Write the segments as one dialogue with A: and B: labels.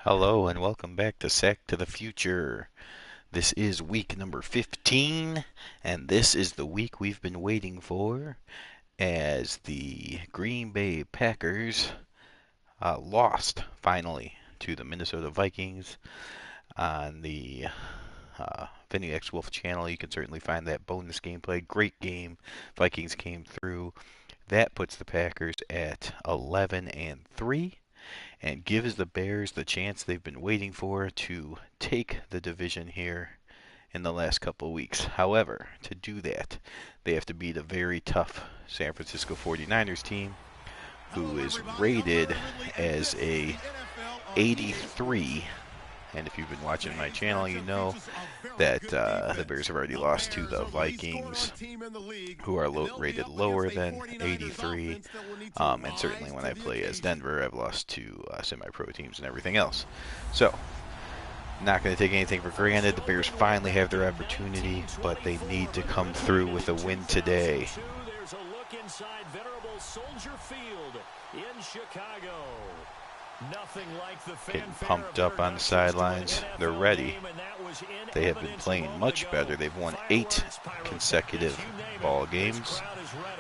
A: Hello and welcome back to Sack to the Future. This is week number 15, and this is the week we've been waiting for as the Green Bay Packers lost finally to the Minnesota Vikings on the Vinny X Wolf channel. You can certainly find that bonus gameplay. Great game. Vikings came through. That puts the Packers at 11-3. And gives the Bears the chance they've been waiting for to take the division here in the last couple of weeks. However, to do that, they have to beat a very tough San Francisco 49ers team who is rated as a 83. And if you've been watching my channel, you know that the Bears have already lost to the Vikings, who are rated lower than 83. And certainly when I play as Denver, I've lost to semi-pro teams and everything else. So, not going to take anything for granted. The Bears finally have their opportunity, but they need to come through with a win today.
B: There's a look inside venerable Soldier Field in Chicago. Nothing like the
A: Getting pumped up on the sidelines. They're ready. They have been playing much better. They've won 8 consecutive ball games,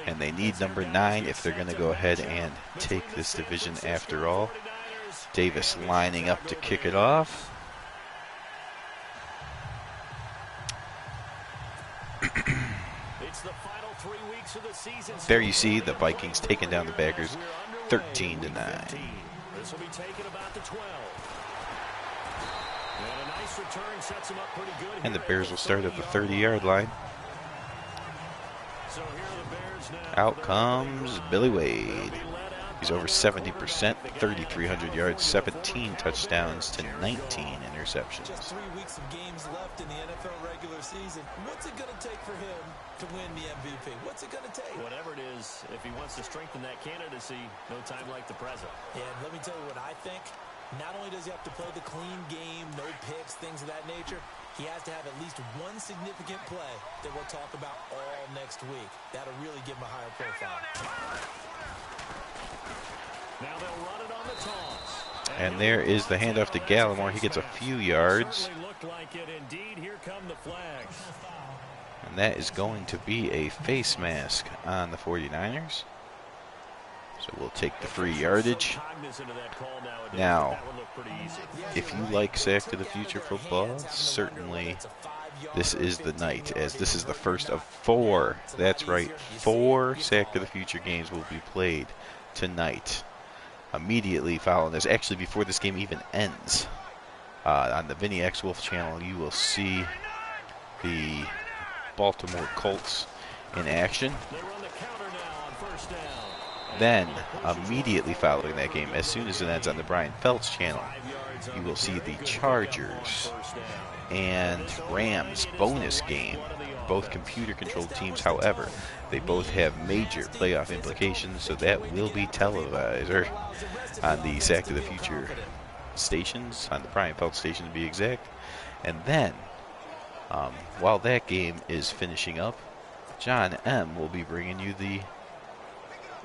A: and they need number 9 if they're going to go ahead and take this division after all. Davis lining up to kick it off. There you see the Vikings taking down the Packers 13-9.
B: This will be taken about the 12. And a nice return sets him up pretty good.
A: And the Bears will start at the 30-yard line.
B: So here are the Bears now.
A: Out comes Billy Wade. He's over 70%, 3,300 yards, 17 touchdowns to 19 interceptions.
C: Just 3 weeks of games left in the NFL regular season. What's it going to take for him to win the MVP? What's it going to take?
B: Whatever it is, if he wants to strengthen that candidacy, no time like the present.
C: And let me tell you what I think. Not only does he have to play the clean game, no picks, things of that nature, he has to have at least one significant play that we'll talk about all next week. That'll really give him a higher profile.
B: Now they'll run it on the toss.
A: And there is the handoff to Gallimore. He gets a few yards. And that is going to be a face mask on the 49ers. So we'll take the free yardage. Now, if you like Sack to the Future football, certainly this is the night, as this is the first of 4. That's right, 4 Sack to the Future games will be played tonight. Immediately following this, actually before this game even ends, on the Vinny X Wolf channel, you will see the Baltimore Colts in action. Then, immediately following that game, as soon as it ends on the Brian Phelps channel, you will see the Chargers and Rams bonus game. Both computer-controlled teams, however, they both have major playoff implications, so that will be televised on the Sack to the Future stations, on the Brian Phelps station to be exact. And then, while that game is finishing up, John M. will be bringing you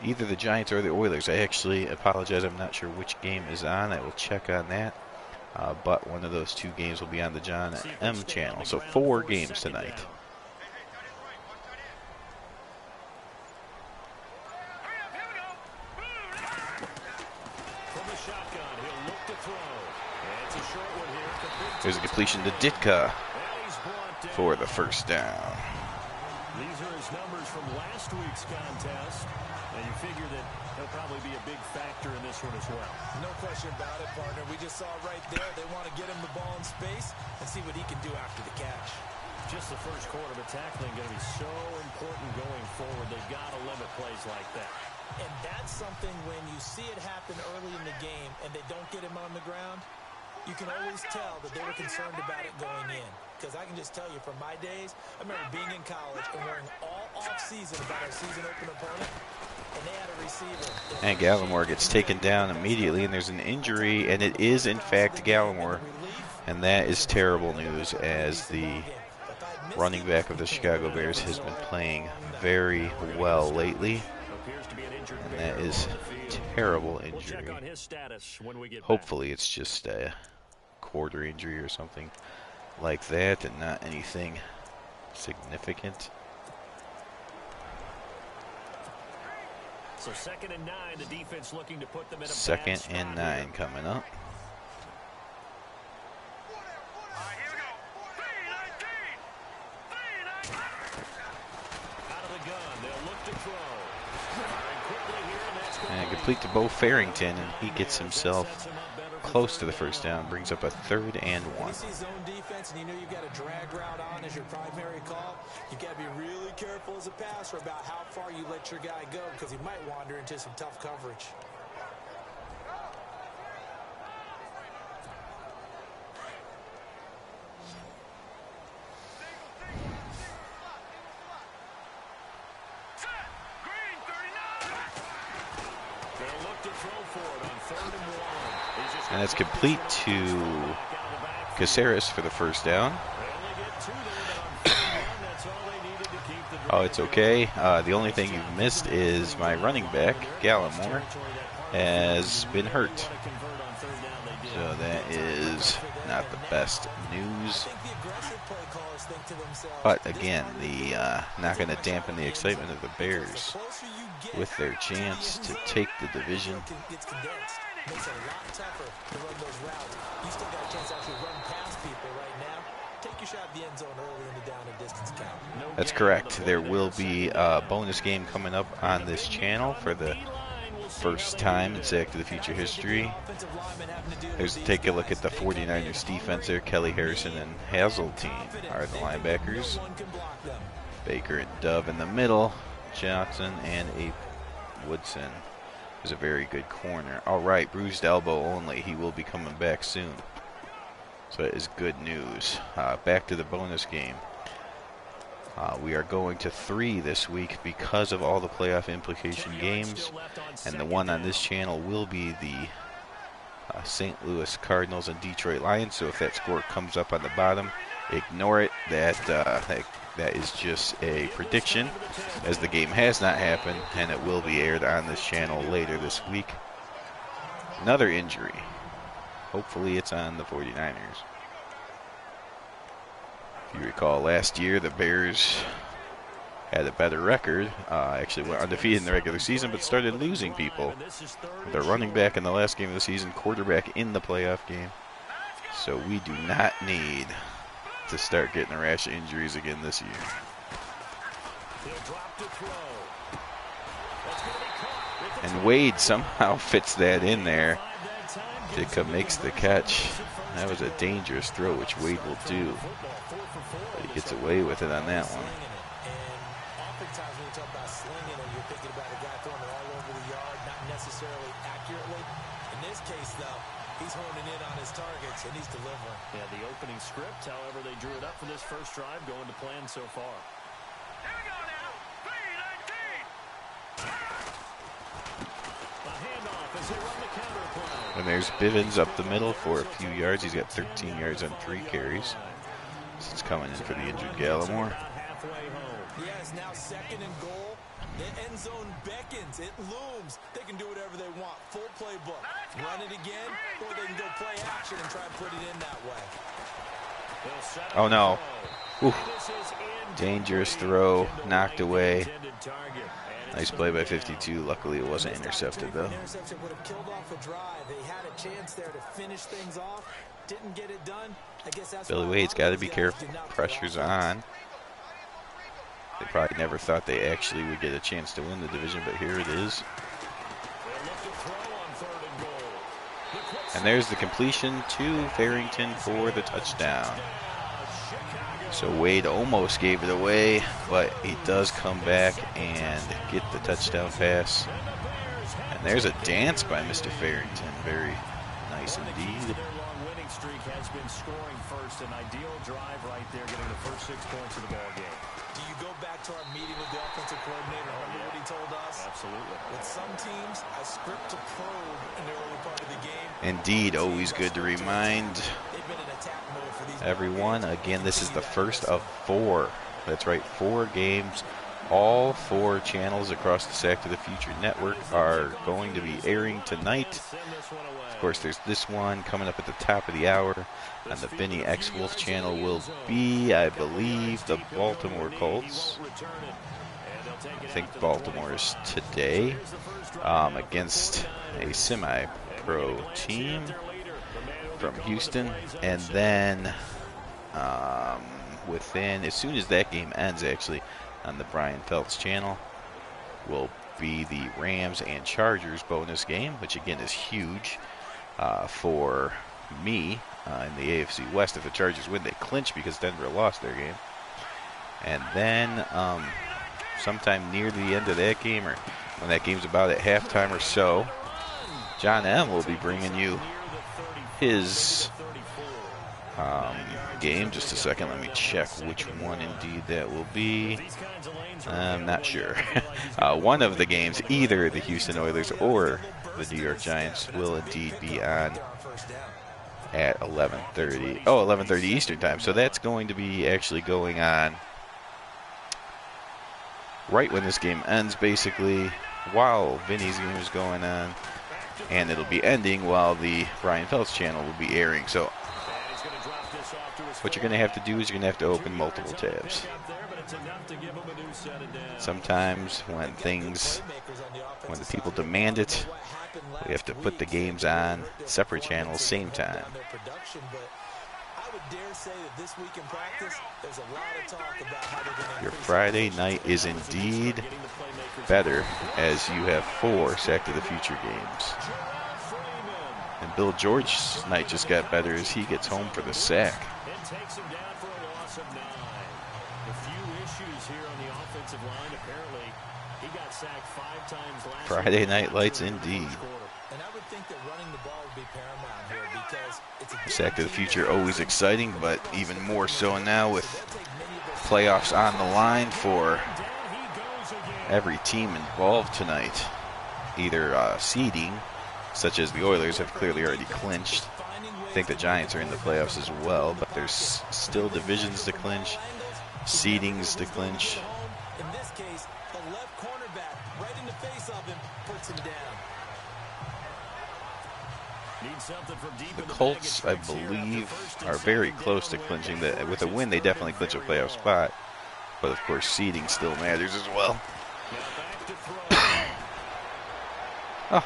A: either the Giants or the Oilers. I actually apologize, I'm not sure which game is on. I will check on that. But one of those 2 games will be on the John M. channel. So 4 games tonight. There's a completion to Ditka for the first down.
B: These are his numbers from last week's contest. And you figure that he'll probably be a big factor in this one as well.
C: No question about it, partner. We just saw right there. They want to get him the ball in space and see what he can do after the catch.
B: Just the first quarter, but tackling going to be so important going forward. They've got to limit plays like that.
C: And that's something when you see it happen early in the game and they don't get him on the ground, you can always tell that they were concerned about it going in. Because I can just tell you from my days, I remember being in college and worrying all off-season about our season-open opponent, and they had a receiver.
A: And Gallimore gets taken down immediately, and there's an injury, and it is, in fact, Gallimore. And that is terrible news, as the running back of the Chicago Bears has been playing very well lately. And that is terrible
B: We'll check
A: injury.
B: on his status when we get back.
A: Hopefully it's just a quarter injury or something like that and not anything significant.
B: So 2nd and 9, the defense looking to put them in a
A: 2nd and 9 coming up.
B: Out of the gun, they'll look to throw. Firing quickly here, and that's going
A: And
B: to
A: complete to Bo Farrington, and he gets himself close to the first down, brings up a 3rd and 1.
C: When you see zone defense and you know you've got a drag route on as your primary call, you got to be really careful as a passer about how far you let your guy go because he might wander into some tough coverage.
A: And it's complete to Caceres for the first down. Oh, it's okay. The only thing you've missed is my running back, Gallimore, has been hurt. So that is not the best news. But again, not going to dampen the excitement of the Bears with their chance to take the division.
C: Makes it a lot tougher to run those routes. You still got a chance to actually run past people right now. Take your shot at the end zone early in the down and distance count.
A: That's correct. There will be a bonus game coming up on this channel for the first time in Sack to the Future history. Take a look at the 49ers defense there. Kelly Harrison and Hazeltine are the linebackers. Baker and Dove in the middle. Johnson and Woodson is a very good corner. All right, bruised elbow only. He will be coming back soon. So that is good news. Back to the bonus game. We are going to 3 this week because of all the playoff implication games. And the one on this channel will be the St. Louis Cardinals and Detroit Lions. So if that score comes up on the bottom, ignore it. That is just a prediction, as the game has not happened, and it will be aired on this channel later this week. Another injury. Hopefully it's on the 49ers. If you recall, last year the Bears had a better record. Actually went undefeated in the regular season, but started losing people. Their running back in the last game of the season, quarterback in the playoff game. So we do not need to start getting a rash of injuries again this year. And Wade somehow fits that in there. Ditka makes the catch. That was a dangerous throw, which Wade will do. But he gets away with it on that one.
C: Oftentimes when you talk about slinging and you're thinking about a guy throwing it all over the yard, not necessarily accurately. In this case, though, he's honing in on his targets, and he's delivering.
B: Yeah, the opening script, however they drew it up for this first drive, going to plan so far. Here we go now. 3-19. A handoff as they run the counter play.
A: And there's Bivens up the middle for a few yards. He's got 13 yards on 3 carries. So it's coming in for the injured Gallimore.
C: Yeah, it's now 2nd and goal. The end zone beckons. It looms. They can do whatever they want. Full playbook. Run it again, or they can go play action and try to put it in that way.
A: Oh, no. Oof. Dangerous throw. Knocked away. Nice play by 52. Luckily, it wasn't intercepted, though.
C: Interception would have killed off a drive. They had a chance there to finish things off. Didn't get it done. I guess that's
A: Billy Wade's got to be careful. Pressure's on. They probably never thought they actually would get a chance to win the division, but here it is. And there's the completion to Farrington for the touchdown. So Wade almost gave it away, but he does come back and get the touchdown pass. And there's a dance by Mr. Farrington. Very nice indeed.
B: Streak has been scoring first, an ideal drive right there, getting the first 6 points of the ball game.
C: Do you go back to our meeting with the offensive coordinator? Remember what he told us?
B: Absolutely.
C: With some teams, I script to probe in the early part of the game.
A: Indeed, always good to remind
C: They've been in attack mode for these
A: everyone. Again, this is the first of 4. That's right, 4 games All 4 channels across the Sack to the Future network are going to be airing tonight. Of course, there's this one coming up at the top of the hour. On the Vinny X Wolf channel will be, I believe, the Baltimore Colts. I think Baltimore is today against a semi-pro team from Houston. And then as soon as that game ends, actually, on the Brian Phelps channel, will be the Rams and Chargers bonus game, which again is huge for me in the AFC West. If the Chargers win, they clinch because Denver lost their game. And then sometime near the end of that game, or when that game's about at halftime or so, John M. will be bringing you his game. Just a second, let me check which one indeed that will be. I'm not sure. One of the games, either the Houston Oilers or the New York Giants, will indeed be on at 11:30. Oh, 11:30 Eastern time. So that's going to be actually going on right when this game ends, basically, while Vinny's game is going on, and it'll be ending while the Brian Phelps channel will be airing. So what you're going to have to do is you're going to have to open multiple tabs. Sometimes when the people demand it, we have to put the games on separate channels, same time. Your Friday night is indeed better as you have 4 Sack to the Future games. And Bill George's night just got better as he gets home for the sack.
B: Takes him down for a loss of 9. A few issues here on the offensive line. Apparently, he got sacked 5 times last
A: Friday night lights indeed.
C: And I would think that running the ball would be paramount here because it's a
A: Sack to the Future always exciting, but even more so now with playoffs on the line for every team involved tonight. Either seeding, such as the Oilers have clearly already clinched. I think the Giants are in the playoffs as well, but there's still divisions to clinch, seedings to clinch.
C: In this case, the left cornerback right in the face of him puts him down.
A: The Colts, I believe, are very close to clinching. With a win, they definitely clinch a playoff spot, but of course, seeding still matters as well. Oh.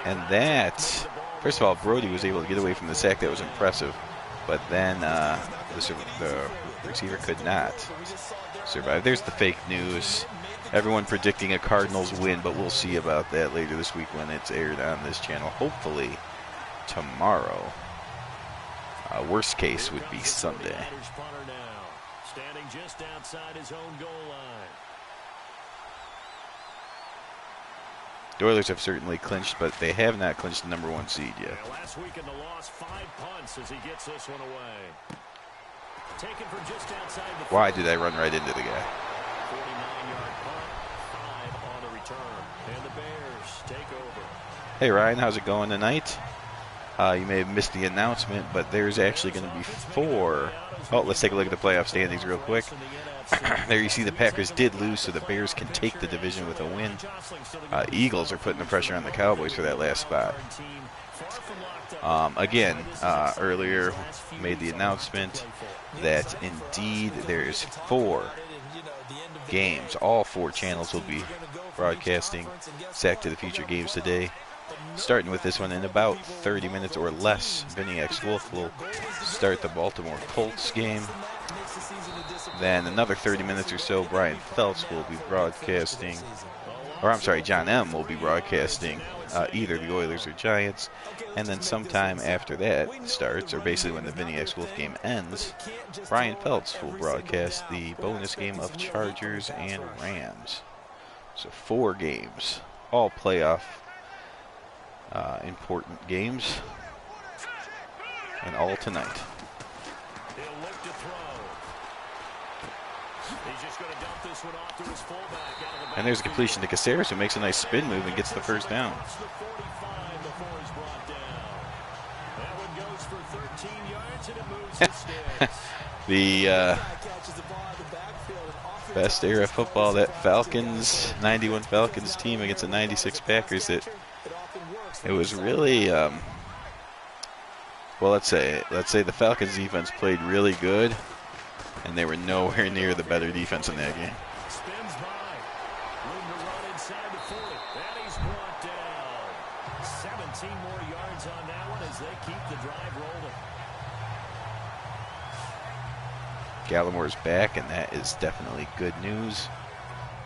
A: And that, first of all, Brody was able to get away from the sack. That was impressive. But then the receiver could not survive. There's the fake news. Everyone predicting a Cardinals win, but we'll see about that later this week when it's aired on this channel. Hopefully tomorrow. Worst case would be Sunday.
B: Standing just outside his own goal line.
A: The Oilers have certainly clinched, but they have not clinched the number 1 seed yet.
B: Last week in the loss, 5 punts as he gets this one away. Taken from just outside the
A: Why did I run right into the guy?
B: 49-yard punt, 5 on the return. And the Bears take over.
A: Hey Ryan, how's it going tonight? You may have missed the announcement, but there's actually going to be 4. Oh, let's take a look at the playoff standings real quick. There you see the Packers did lose, so the Bears can take the division with a win. Eagles are putting the pressure on the Cowboys for that last spot. Again, earlier made the announcement that indeed there's 4 games. All 4 channels will be broadcasting Sack to the Future games today. Starting with this one in about 30 minutes or less, Vinny X Wolf will start the Baltimore Colts game. Then another 30 minutes or so, Brian Phelps will be broadcasting, or I'm sorry, John M. will be broadcasting either the Oilers or Giants. And then sometime after that starts, or basically when the Vinny X Wolf game ends, Brian Phelps will broadcast the bonus game of Chargers and Rams. So 4 games, all playoff important games, and all tonight.
B: He'll look to throw. He's just going to dump this one off to his fullback out of the
A: And there's a completion to Caceres, who makes a nice spin move and gets the first down.
B: the 45 before he's brought down. That one goes for 13 yards and it moves the sticks.
A: The Best era of football, that Falcons, 91 Falcons team against the 96 Packers. It was really, well, let's say the Falcons defense played really good, and they were nowhere near the better defense in that game.
B: Spins by. Room to run inside the 40. And he's brought down. 17 more yards on that one as they keep the drive rolling.
A: Gallimore's back, and that is definitely good news.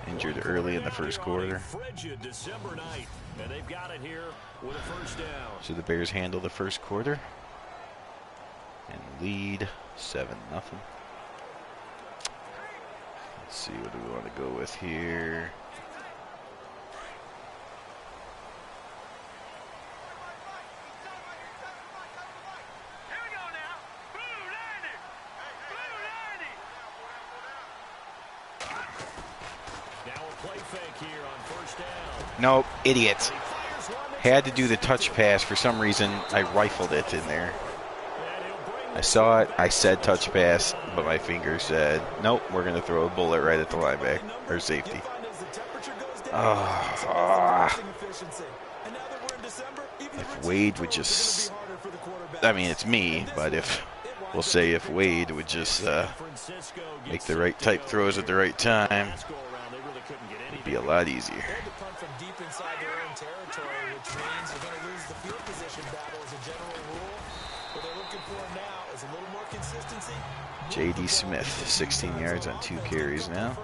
A: Injured early in the first quarter.
B: Frigid December night, and they've got it here with a first down.
A: So the Bears handle the first quarter and lead 7-0. Let's see, what do we want to go with here? Nope, idiot. Had to do the touch pass. For some reason, I rifled it in there. I saw it, I said touch pass, but my finger said, nope, we're going to throw a bullet right at the linebacker, or safety. If Wade would just, I mean, it's me, but we'll say if Wade would just make the right type throws at the right time, it'd be a lot easier. J.D. Smith, 16 yards on 2 carries now.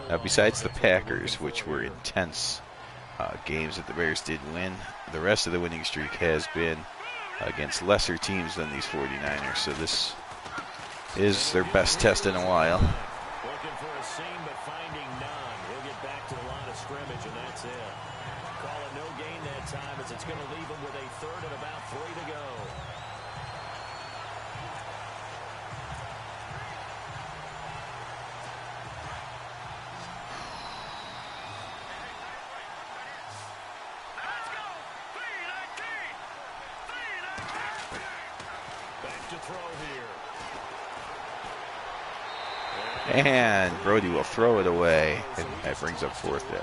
A: Now, besides the Packers, which were intense games that the Bears did win, the rest of the winning streak has been against lesser teams than these 49ers. So this is their best test in a while.
B: Looking for a seam, but finding none. He'll get back to the line of scrimmage, and that's it. Call it no gain that time, as it's going to leave him with a third and about 3 to go.
A: And Brody will throw it away, and that brings up 4th down.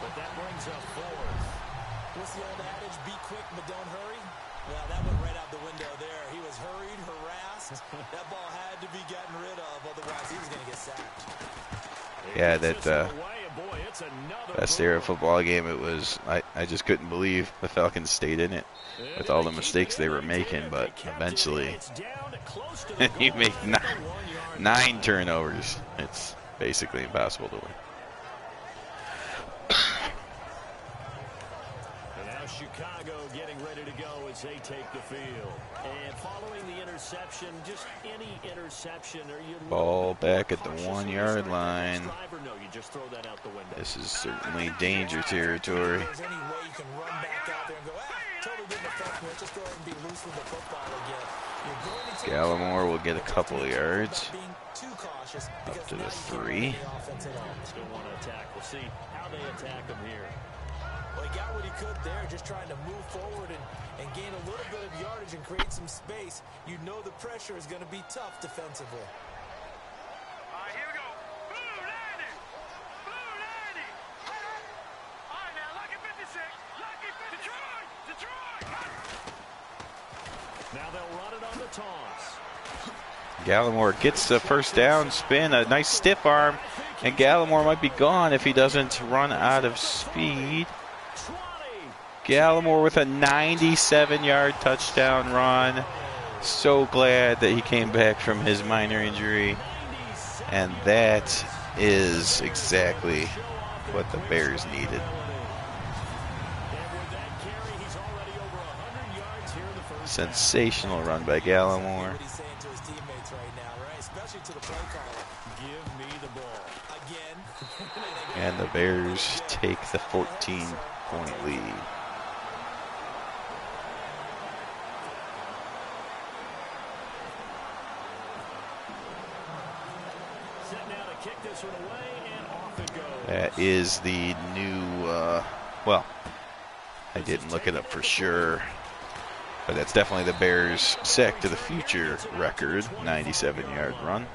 B: But that brings up 4th.
C: What's the old adage, be quick but don't hurry? Well, that went right out the window there. He was hurried, harassed. That ball had to be gotten rid of, otherwise he was going to get sacked.
A: Yeah, that best era football game, it was, I just couldn't believe the Falcons stayed in it with all the mistakes they were making, but eventually you make 9 turnovers. It's basically impossible to win.
B: And now Chicago getting ready to go as they take the field. And following the interception, just any interception.
A: Ball back at the 1-yard line. This is certainly danger territory.
C: There's any way you can run back out there and go, totally didn't affect me. Let's just go ahead and be loose with the football again.
A: Gallimore will get a couple of yards. Up to the 3.
B: Still want to attack. We'll see how they attack him here.
C: Well, he got what he could there, just trying to move forward and gain a little bit of yardage and create some space. You know the pressure is going to be tough defensively.
D: All right, here we go. Blue 90. Blue 90. All right, now, lucky 56. Lucky 56. Detroit.
B: Now they'll run it on the toss.
A: Gallimore gets the first down, spin, a nice stiff arm, and Gallimore might be gone if he doesn't run out of speed. Gallimore with a 97-yard touchdown run. So glad that he came back from his minor injury. And that is exactly what the Bears needed. Sensational run by Gallimore. And the Bears take the 14-point lead. That is the new, well, I didn't look it up for sure, but that's definitely the Bears' sack to the future record, 97-yard run.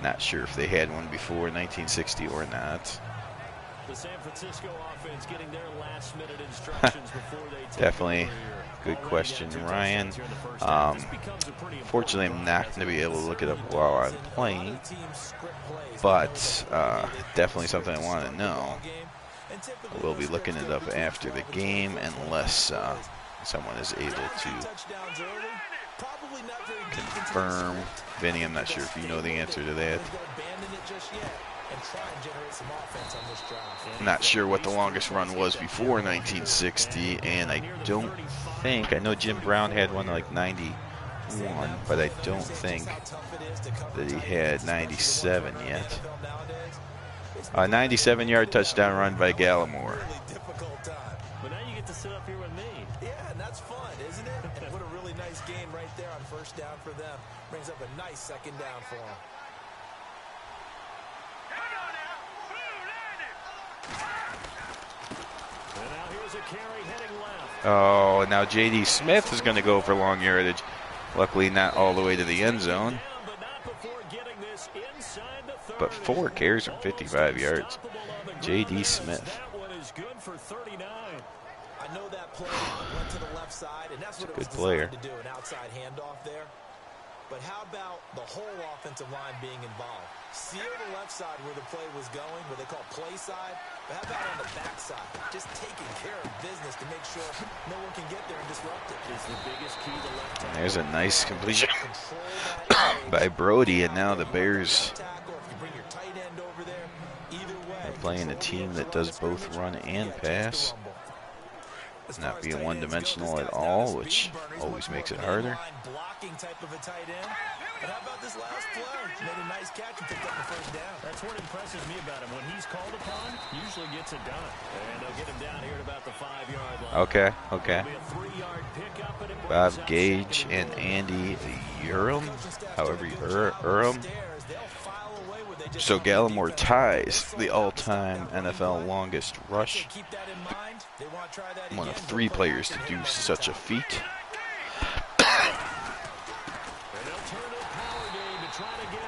A: Not sure if they had one before 1960 or not.
B: The San Francisco offense getting their last-minute instructions before they take
A: Definitely
B: over here.
A: good
B: Already
A: question,
B: got 2
A: Ryan.
B: touchdowns here in the first half. This becomes a pretty
A: Fortunately,
B: important
A: I'm
B: drive
A: not
B: as
A: going to
B: we
A: be able to
B: get
A: look it up
C: Certainly
A: while
C: does,
A: I'm
C: and a lot
A: playing,
C: of teams script plays. They know
A: but
C: that early they can
A: definitely
C: script
A: something I
C: to
A: want to
C: start the
A: know.
C: ball game. And typically
A: We'll
C: those
A: be looking
C: scripts
A: it
C: go
A: up
C: between
A: after the
C: 12 and
A: game
C: 24
A: unless
C: plays.
A: someone is able
C: Down 2
A: to
C: touchdowns early, probably not very deep into the
A: confirm.
C: script.
A: Vinny,
C: I
A: I'm
C: think
A: not
C: they
A: sure
C: gotta
A: if you
C: stay
A: know the
C: with
A: answer
C: it.
A: to
C: I
A: that.
C: don't think they'll abandon it just yet and try and generate some offense on this drive.
A: I'm not sure what the longest run was before 1960, and I don't think, I know Jim Brown had one like 91, but I don't think that he had 97 yet. A 97-yard touchdown run by Gallimore.
B: But now you get to sit up here with me.
C: Yeah, and that's fun, isn't it? And what a really nice game right there on first down for them. Brings up a nice second down for them.
B: And now here's a carry heading left.
A: Oh, now J.D. Smith is going to go for long yardage. Luckily, not all the way to the end zone, but 4 carries from 55 yards. J.D. Smith.
B: That one is good for 39.
C: I know that play went to the left side, and that's what it was
A: Good player.
C: designed to do, an outside handoff there. But how about the whole offensive line being involved? Seal the left side where the play was going, what they call play side. But how about on the back side? Just taking care of business to make sure no one can get there and disrupt it.
B: Is the biggest key to left tackle.
A: There's a nice completion
C: Control that
A: by Brody, and now the Bears
C: left tackle, if you bring your tight end over there, either way,
A: are playing a team that does both run and pass. Not being one-dimensional at all, which always makes it harder.
C: Blocking type of a tight end. But how about this last play? Made a nice catch and picked up the first down.
B: That's what impresses me about him. When he's called upon, usually gets it done. And they'll get him down here at about the 5-yard line.
A: Okay.
B: It'll be a 3-yard pickup, and it brings
A: Bob
B: up
A: Gage
B: second
A: and
B: goal.
A: Andy Urim, however you Urim. So Gallimore ties the all-time NFL longest rush. One of 3 players to do such a feat.
B: And they'll turn to the power game to try to get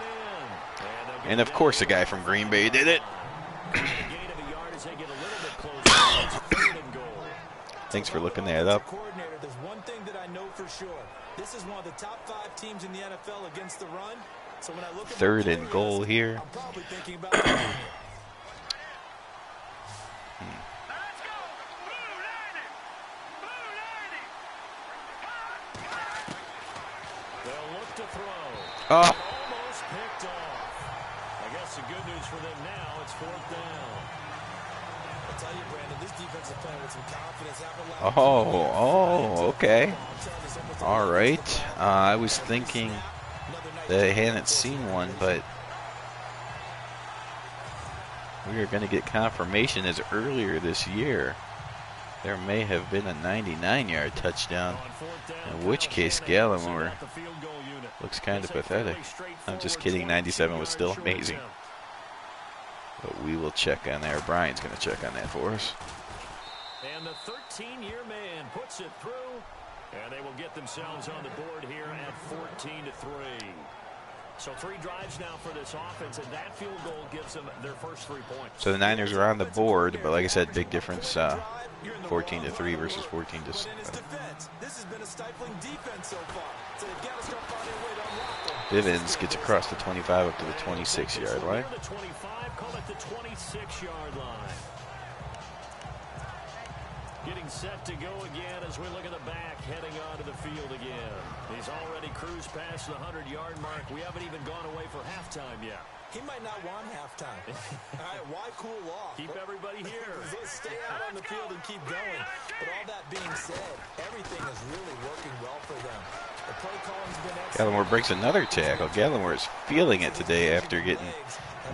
B: in.
A: And of course, the guy from Green Bay did it.
B: Gain of a yard as they get a little bit closer. It's 3rd and goal.
A: Thanks for looking that up.
C: Coordinator, there's one thing that I know for sure. This is one of the top 5 teams in the NFL against the run. So when I look at
A: 3rd and goal here.
C: I'm probably thinking about the game.
D: Let's go! Blue 90! Blue 90!
B: They'll look to throw.
A: Oh,
B: Almost picked off. I guess the good news for them now, it's 4th down.
C: I'll tell you, Brandon, this defense is playing with some confidence.
A: okay. All right. I was thinking that I hadn't seen one, but we are going to get confirmation as earlier this year there may have been a 99-yard touchdown, in which case Gallimore looks kind of pathetic. I'm just kidding, 97 was still amazing. But we will check on there. Brian's going to check on that for us.
B: And the 13-year man puts it through, and they will get themselves on the board here at 14-3. So 3 drives now for this offense, and that field goal gives them their first 3 points.
A: So the Niners are on the board, but like I said, big difference, 14-3 versus 14-7.
C: This has been a stifling defense so far. So they've got to start finding a way to unlock them.
A: Bivens gets across the 25 up to the 26-yard line.
B: The 25, call it the 26-yard line. Getting set to go again as we look at the back, heading onto the field again. He's already cruised past the 100-yard mark. We haven't even gone away for halftime yet.
C: He might not want halftime. All right, why cool off?
B: Keep everybody here.
C: Let's stay out on the field and keep going. But all that being said, everything is really working well for them. The play calling's been excellent.
A: Gallimore breaks another tackle. Gallimore is feeling it today after getting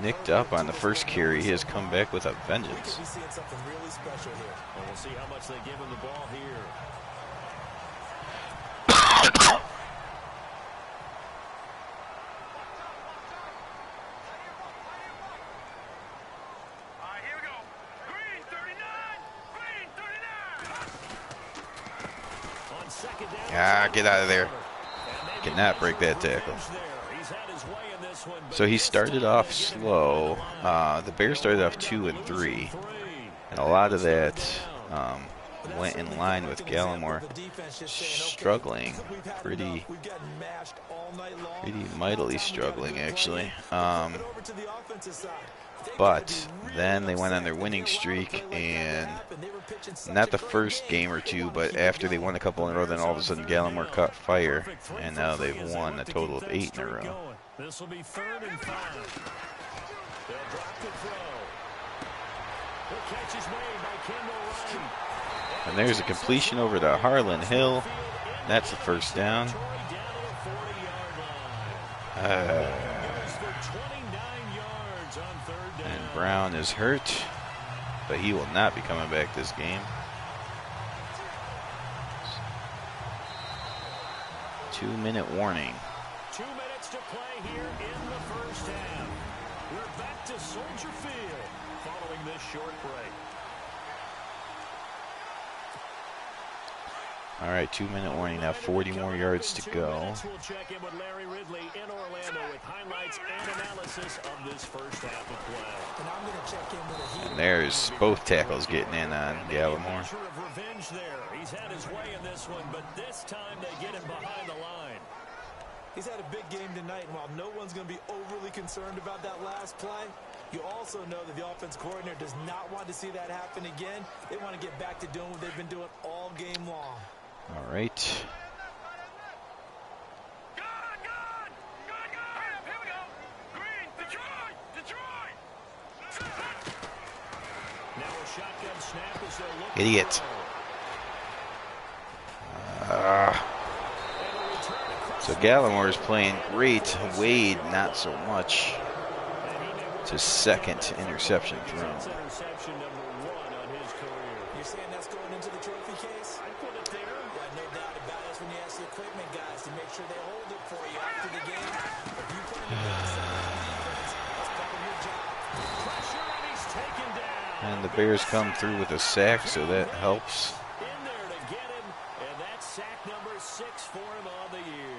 A: nicked up on the first carry. He has come back with a vengeance.
C: We're seeing something really special here.
B: And we'll see how much they give him the ball here.
D: All right, here we go. Green 39! Green 39!
B: On second down.
A: Ah, get out of there.
B: And they
A: Cannot break that tackle.
B: there. He's had his
A: So he started off slow. The Bears started off 2 and 3, and a lot of that went in line with Gallimore struggling, pretty mightily struggling actually. But then they went on their winning streak, and not the first game or two, but after they won a couple in a row, then all of a sudden Gallimore caught fire, and now they've won a total of 8 in a row.
B: This will be 3rd and 5. They'll drop the throw. The catch is made by Kendall Wright.
A: And there's a completion over to Harlan Hill. That's the first down. And Brown is hurt, but he will not be coming back this game. 2-minute warning.
B: 2 minutes to play here in the first half. We're back to Soldier Field following this short break.
A: All right, 2-minute warning now, 40 more yards to go.
B: We'll check in with Larry Ridley in Orlando with highlights and analysis of this first half of play.
C: And I'm going to check in with
A: And there's both tackles getting in on Gallimore.
B: Revenge there. He's had his way in this one, but this time they get him behind the line.
C: He's had a big game tonight, and while no one's going to be overly concerned about that last play, you also know that the offense coordinator does not want to see that happen again. They want to get back to doing what they've been doing all game long.
A: All right.
D: Good! Here we go! Green, Detroit!
B: Now a shotgun snap as they're looking.
A: Idiot. So Gallimore is playing great. Wade, not so much. It's his second interception thrown.
B: Interception number 1 on his career.
C: You're saying that's going into the trophy case?
B: I put it there.
C: Yeah, no doubt about it. That's when you ask the equipment guys to make sure they hold it for you after the game. If you put in the backside of the defense, that's part of your job.
B: Pressure, and he's taken down.
A: And the Bears come through with a sack, so that helps.
B: In there to get him, and that's sack number 6 for him on the year.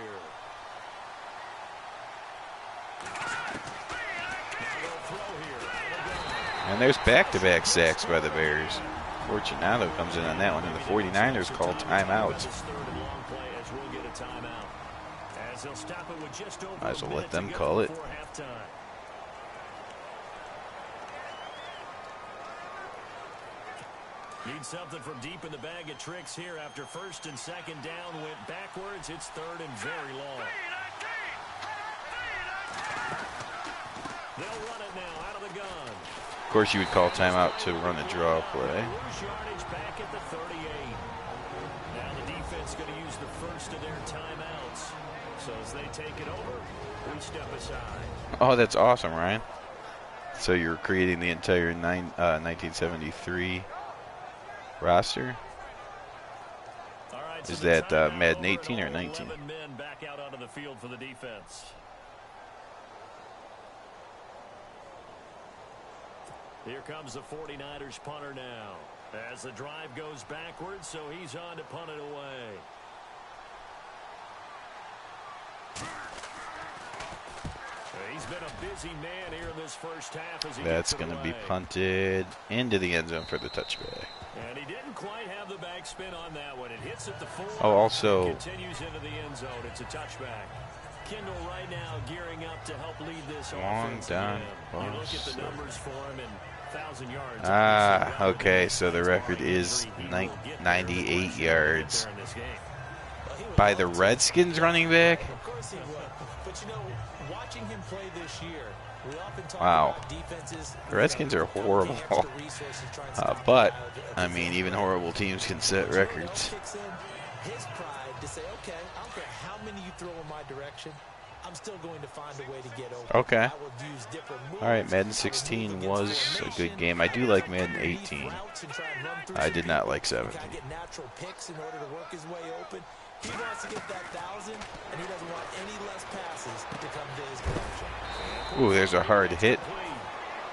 A: And there's back-to-back sacks by the Bears. Fortunato comes in on that one, and the 49ers call timeout. Might as well let them call it.
B: Need something from deep in the bag of tricks here after 1st and 2nd down went backwards. It's 3rd and very long. They'll run it now out of the gun.
A: Of course, you would call timeout to run a draw play.
B: Yardage back at the 38. Now the defense going to use the first of their timeouts. So as they take it over, we step aside.
A: Oh, that's awesome, Ryan. So you're creating the entire 1973 roster?
B: All right,
A: Is that Madden 18 or 19?
B: 11 men back out onto the field for the defense. Here comes the 49ers punter now. As the drive goes backwards, so he's on to punt it away. He's been a busy man here in this first half. As he
A: That's going to be punted into the end zone for the touchback.
B: And he didn't quite have the backspin on that one. It hits at the 4.
A: Oh, also
B: Continues into the end zone. It's a touchback. Kendall right now gearing up to help lead this
A: long
B: offense.
A: down.
B: You look at the numbers for him and 1,000 yards.
A: Okay, so the record is 98 yards by the Redskins running back.
C: Of course he would. But, you know, watching him play this year, we often talk
A: Wow.
C: about defenses.
A: The Redskins are horrible. But, I mean, even horrible teams can set records.
C: His pride to say, okay, I don't care how many you throw in my direction, I'm still going to find a way to get over.
A: Okay.
C: I will use different moves.
A: All right, Madden 16 was a good game. I do like Madden 18. I did not like 17.
C: Get natural picks in order to work his way open. He wants to get that 1,000, and he doesn't want any less passes to come to his direction.
A: Ooh, there's a hard hit,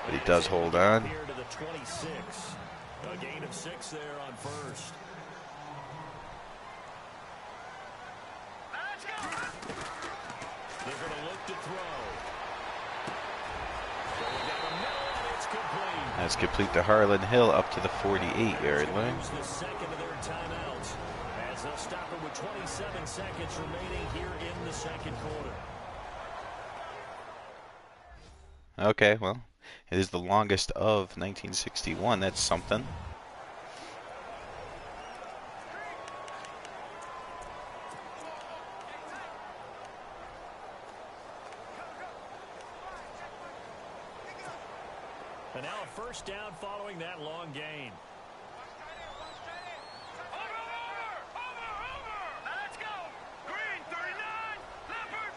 A: but he does hold on.
B: Here to the 26. A gain of 6 there on first. They're going to look to throw. Going down the middle, and it's complete.
A: That's complete to Harlan Hill up to the 48-yard line.
B: Use the second of their timeouts as they'll stop it with 27 seconds remaining here in the second quarter.
A: Okay, well, it is the longest of 1961. That's something.
B: And now a first down following that long gain.
D: Now let's go. Green, 39. Leopard.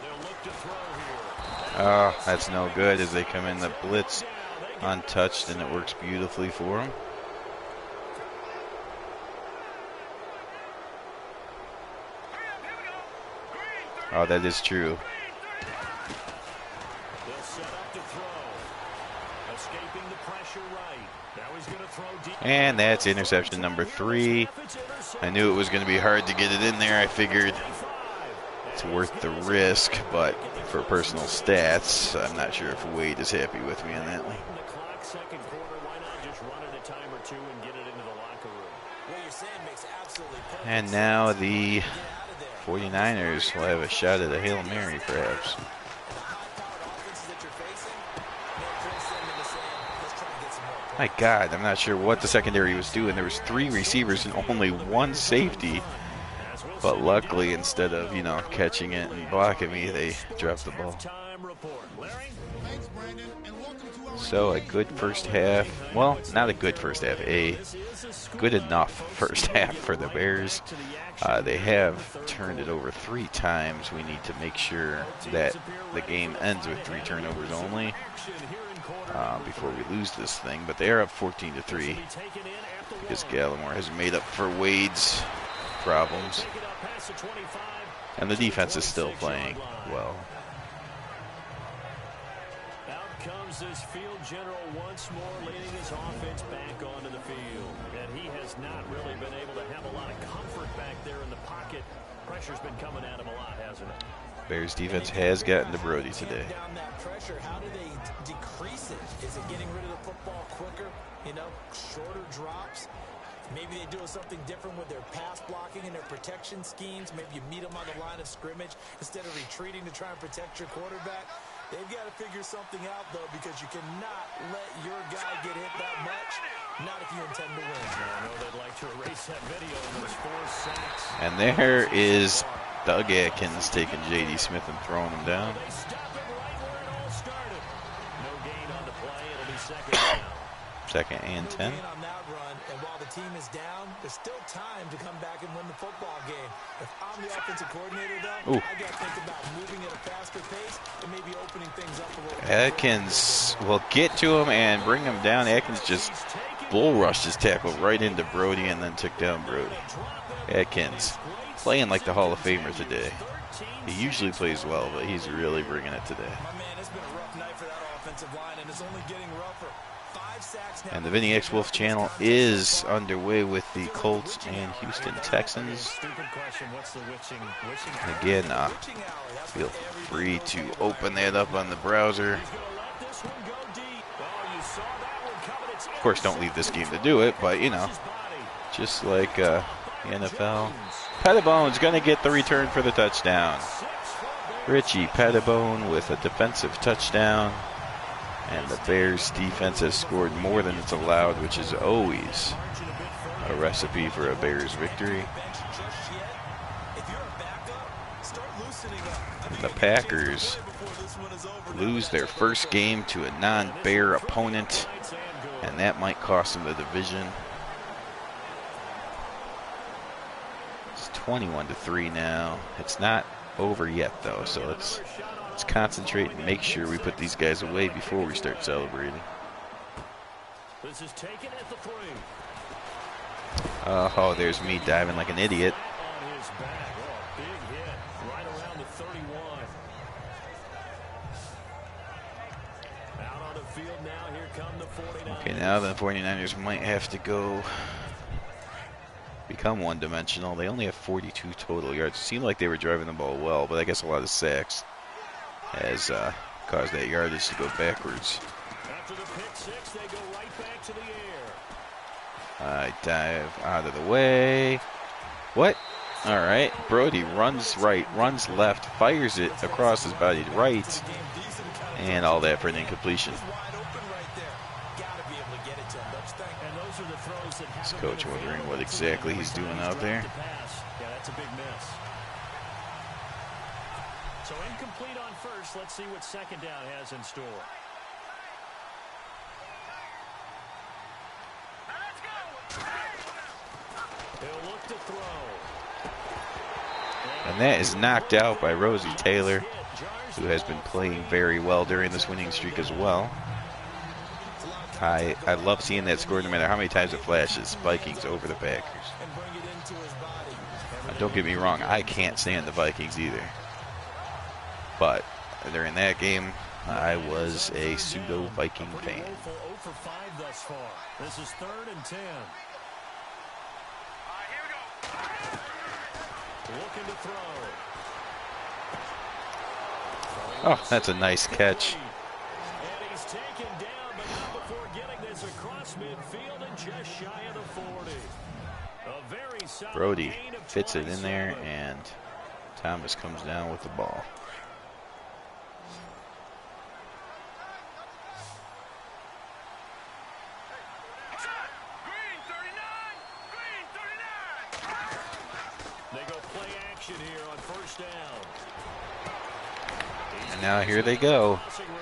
B: They'll look to throw here.
A: Oh, that's no good as they come in the blitz untouched, and it works beautifully for them. Oh, that is true.
B: They'll set up to throw. Escaping the pressure right. Now he's going to throw deep.
A: And that's interception number 3. I knew it was going to be hard to get it in there. I figured it's worth the risk, but for personal stats, I'm not sure if Wade is happy with me on that one.
B: The clock, second quarter, why not just run it a time or two and get it into the locker room?
C: What you're saying makes absolutely perfect
A: And now
C: sense.
A: the
C: Get out of there.
A: 49ers will have a shot at a Hail Mary, perhaps.
C: And the high-powered offenses that you're facing, they'll put them in the sand. Let's try to get some more points.
A: My God, I'm not sure what the secondary was doing. There was 3 receivers and only 1 safety. But luckily, instead of, catching it and blocking me, they dropped the ball.
B: Halftime report. Larry?
A: So a good first half. Well, not a good first half. A good enough first half for the Bears. They have turned it over 3 times. We need to make sure that the game ends with 3 turnovers only before we lose this thing. But they are up 14-3 because Gallimore has made up for Wade's problems. And the defense is still playing well.
B: Out comes this field general once more, leading his offense back onto the field. And he has not really been able to have a lot of comfort back there in the pocket. Pressure's been coming at him a lot, hasn't it?
A: Bears defense has gotten to Brody today.
C: Down that pressure, how do they decrease it? Is it getting rid of the football quicker? Shorter drops? Maybe they do something different with their pass blocking and their protection schemes. Maybe you meet them on the line of scrimmage instead of retreating to try and protect your quarterback. They've got to figure something out, though, because you cannot let your guy get hit that much, not if you intend to win.
B: I know they'd like to erase that video of those 4 sacks.
A: And there is Doug Atkins taking J.D. Smith and throwing him down.
B: They stop it right where it all started. No gain on the play. It'll be second down.
A: Second and 10.
C: No gain on that run, and while the team is down, there's still time to come back and win the football game. If I'm the offensive coordinator, though,
A: Ooh.
C: I got to think about moving at a faster pace and maybe opening things up a little bit.
A: Atkins will get to him and bring him down. Atkins just bull rushed his tackle right into Brody and then took down Brody. Atkins playing like the Hall of Famer today. He usually plays well, but he's really bringing it today.
C: My man, it's been a rough night for that offensive line, and it's only getting rougher. 5 sacks now.
A: And the Vinny X Wolf channel is underway with the Colts and Houston Texans.
B: Stupid question. What's the wishing
A: And again, feel free to open that up on the browser. Of course, don't leave this game to do it, but just like the NFL. Pettibone's going to get the return for the touchdown. Richie Pettibone with a defensive touchdown. And the Bears defense has scored more than it's allowed, which is always a recipe for a Bears victory. And the Packers lose their first game to a non-Bear opponent, and that might cost them the division. It's 21-3 now. It's not over yet, though, so let's concentrate and make sure we put these guys away before we start celebrating.
B: This is taken at the 3.
A: Oh, there's me diving like an idiot.
B: On his back. Oh, big hit right around the 31. Out on the field now. Here come the 49ers.
A: Okay, now the 49ers might have to go, be become one-dimensional. They only have 42 total yards. It seemed like they were driving the ball well, but I guess a lot of sacks has caused that yardage to go backwards.
B: After the pick six, they go right back to the air.
A: I dive out of the way. What? All right. Brody runs right, runs left, fires it across his body to right, and all that for an incompletion. This coach wondering what exactly he's doing out there.
B: Yeah, that's a big miss. So incomplete on first. Let's see what second down has in store. He'll look to throw.
A: And that is knocked out by Rosie Taylor, who has been playing very well during this winning streak as well. I love seeing that score no matter how many times it flashes. Vikings over the Packers. Now, don't get me wrong, I can't stand the Vikings either. But during that game, I was a pseudo-Viking fan.
B: 0 for 5 thus far. This is 3rd and 10. Looking to throw.
A: Oh, that's a nice catch.
B: And he's taken down, but not before getting this across midfield and just shy of the 40. A very solid
A: Brody
B: gain of
A: fits it in there,
B: 27.
A: and Thomas comes down with the ball.
D: Green 39! Green 39!
B: They go play action here on first down.
A: And now here they go.
B: Crossing route.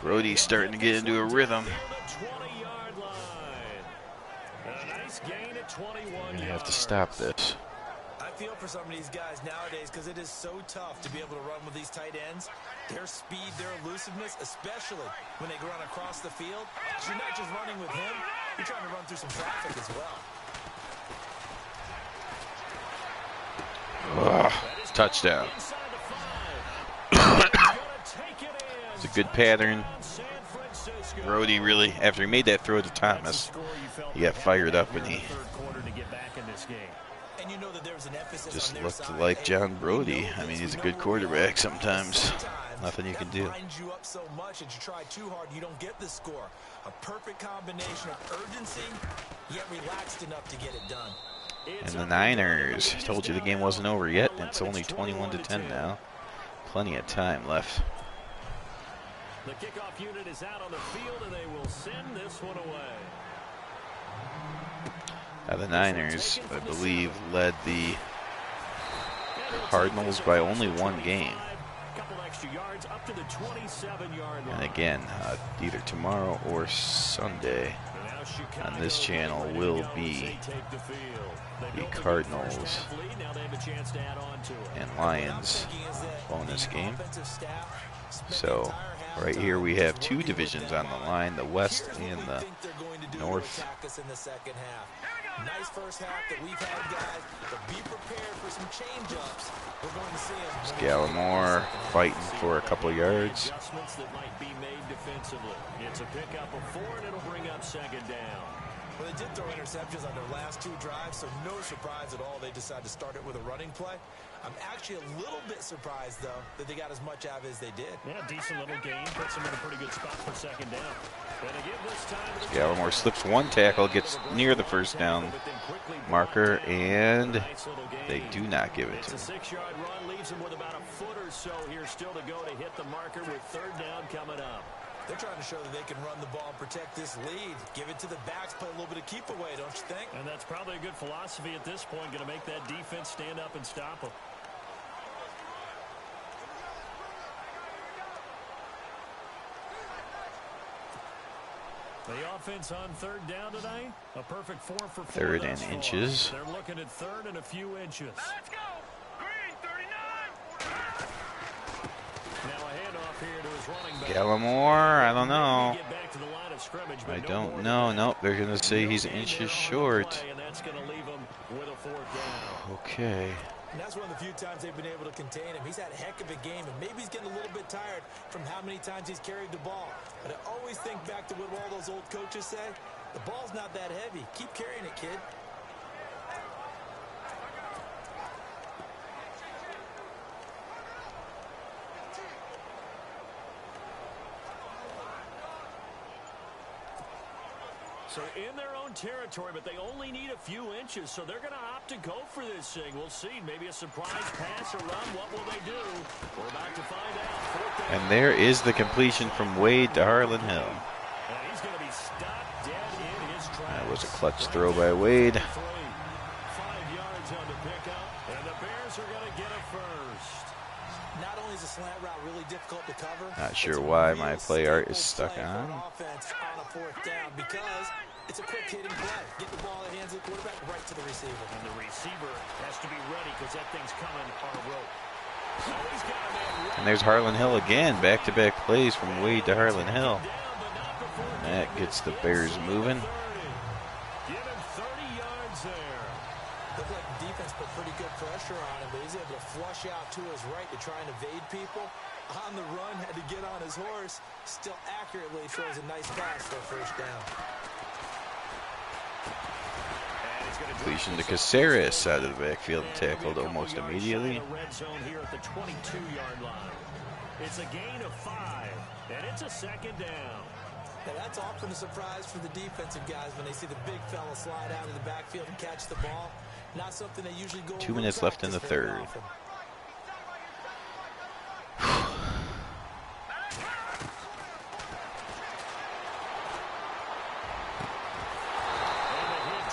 A: Brody's starting to get into a rhythm.
B: Near the 20-yard line. A nice gain at 21
A: We're going to have to
B: yards.
A: stop this.
C: I feel for some of these guys nowadays because it is so tough to be able to run with these tight ends. Their speed, their elusiveness, especially when they run across the field. You're not just running with him, you're trying to run through some traffic as well.
A: Touchdown.
B: Inside the 5. Gonna take it in.
A: It's a good pattern.
B: San Francisco.
A: Brody really, after he made that throw to Thomas, he got fired up and he
B: Third quarter to get back in this game.
C: And you know that there's an emphasis
A: just
C: on their
A: looked
C: side.
A: like John Brody. I mean, he's a good quarterback sometimes. Nothing you can do.
C: That binds you up so much that you try too hard, you don't get the score. A perfect combination of urgency, yet relaxed enough to get it done.
A: And the Niners, told you the game wasn't over yet. It's only 21-10 now. Plenty of time left.
B: The kickoff unit is out on the field, and they will send this one away.
A: Now the Niners, I believe, led the Cardinals by only one game.
B: Couple extra yards up to the 27-yard line.
A: And again, either tomorrow or Sunday on this channel will be the Cardinals and Lions bonus game. So right here we have two divisions on the line, the West and the North.
C: Nice first half that we've had, guys, but be prepared for some change-ups. We're going to see him.
A: Gallimore fighting for a couple of yards.
B: Adjustments that might be made defensively. It's a pickup of 4, and it'll bring up second down.
C: Well, they did throw interceptions on their last 2 drives, so no surprise at all they decided to start it with a running play. I'm actually a little bit surprised, though, that they got as much out of it as they did.
B: Yeah, decent little gain. Puts them in a pretty good spot for second down. And they give this time to the
A: Gallimore slips one tackle, gets near the first down marker, and they do not give it to
B: It's a
A: him.
B: 6-yard run, leaves him with about a foot or so here still to go to hit the marker with third down coming up.
C: They're trying to show that they can run the ball and protect this lead. Give it to the backs, play a little bit of keep away, don't you think?
B: And that's probably a good philosophy at this point, going to make that defense stand up and stop them. The offense on third down tonight, a perfect 4 for 4.
A: Third and
B: thus far.
A: inches.
B: They're looking at third and a few inches.
D: Let's go! Green 39!
B: Now a handoff here to his running back.
A: Gallimore, I don't know.
B: Get back to the line of scrimmage, but
A: I
B: no
A: don't
B: more
A: know.
B: than that.
A: Nope, they're going to say he's
B: No gain
A: inches
B: there on the
A: short.
B: play, and that's going to leave him with a 4th down.
A: Okay.
C: And that's one of the few times they've been able to contain him. He's had a heck of a game, and maybe he's getting a little bit tired from how many times he's carried the ball. But I always think back to what all those old coaches say. The ball's not that heavy. Keep carrying it, kid.
B: So in their own territory, but they only need a few inches, so they're going to opt to go for this thing. We'll see. Maybe a surprise pass or run. What will they do? We're about to find out.
A: And there is the completion from Wade to Harlan Hill.
B: And he's going to be stopped dead in his tracks.
A: That was a clutch throw by Wade.
B: 5 yards on the pickup, and the Bears are going to get a first.
C: Not only is a slant route really difficult to cover,
A: Not sure why my play art is stuck on.
C: Offense on a fourth down because it's a quick hitting play. Get the ball in the hands of the quarterback right to the receiver.
B: And the receiver has to be ready because that thing's coming on a rope. So he's got a man right.
A: And there's Harlan Hill again. Back-to-back plays from Wade to Harlan Hill. And that gets the Bears moving.
B: Give him 30 yards there.
C: Looked like the defense put pretty good pressure on him, but he's able to flush out to his right to try and evade people. On the run, had to get on his horse. Still accurately throws a nice pass for a first down.
A: Completion to Caceres out of the backfield, tackled almost immediately.
B: Red zone here at the 22-yard line. It's a gain of 5, and it's a second down.
C: Now that's often a surprise for the defensive guys when they see the big fella slide out of the backfield and catch the ball. Not something they usually go.
A: 2 minutes left in the third.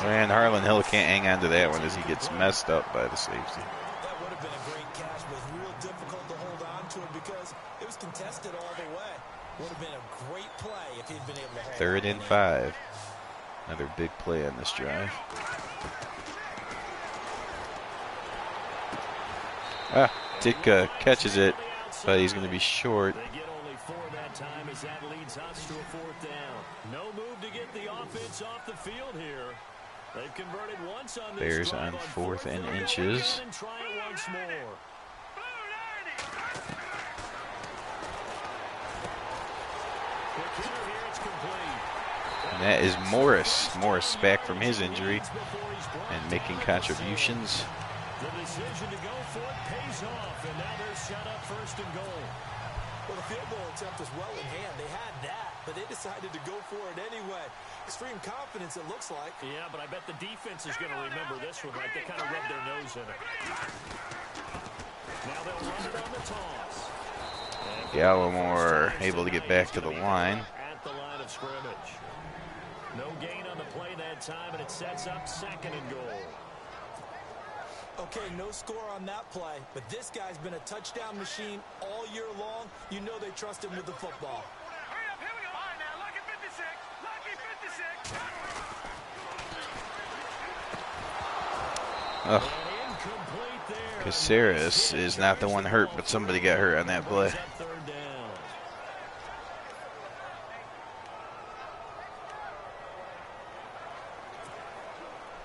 A: And Harlan Hill can't hang on to that one as he gets messed up by the safety.
C: That would have been a great catch, but real difficult to hold on to it because it was contested all the way. Would have been a great play if he'd been able to hold
A: 3rd and 5. Another big play on this drive. Ditka catches it, but he's going to be short.
B: They get only 4 that time as that leads us to a 4th down. No move to get the offense off the field here. They've converted once on this
A: Bears
B: drive
A: on 4th and inches.
B: and try it once more.
A: And that is Morris. Morris back from his injury and making contributions.
B: The decision to go for it pays off, and now they're set up 1st and goal.
C: Well, the field goal attempt was well in hand. They had that, but they decided to go for it anyway. Extreme confidence, it looks like.
B: Yeah, but I bet the defense is going to remember this one, right? They kind of rubbed their nose in it. Now they'll run it on the toss.
A: Gallimore able to get back to the line.
B: At the line of scrimmage. No gain on the play that time, and it sets up 2nd and goal.
C: Okay, no score on that play, but this guy's been a touchdown machine all year long. You know they trust him with the football.
D: Hurry up, here we go. All right, now, lucky 56. Lucky 56.
A: Oh. Caceres is not the one hurt, but somebody got hurt on that play.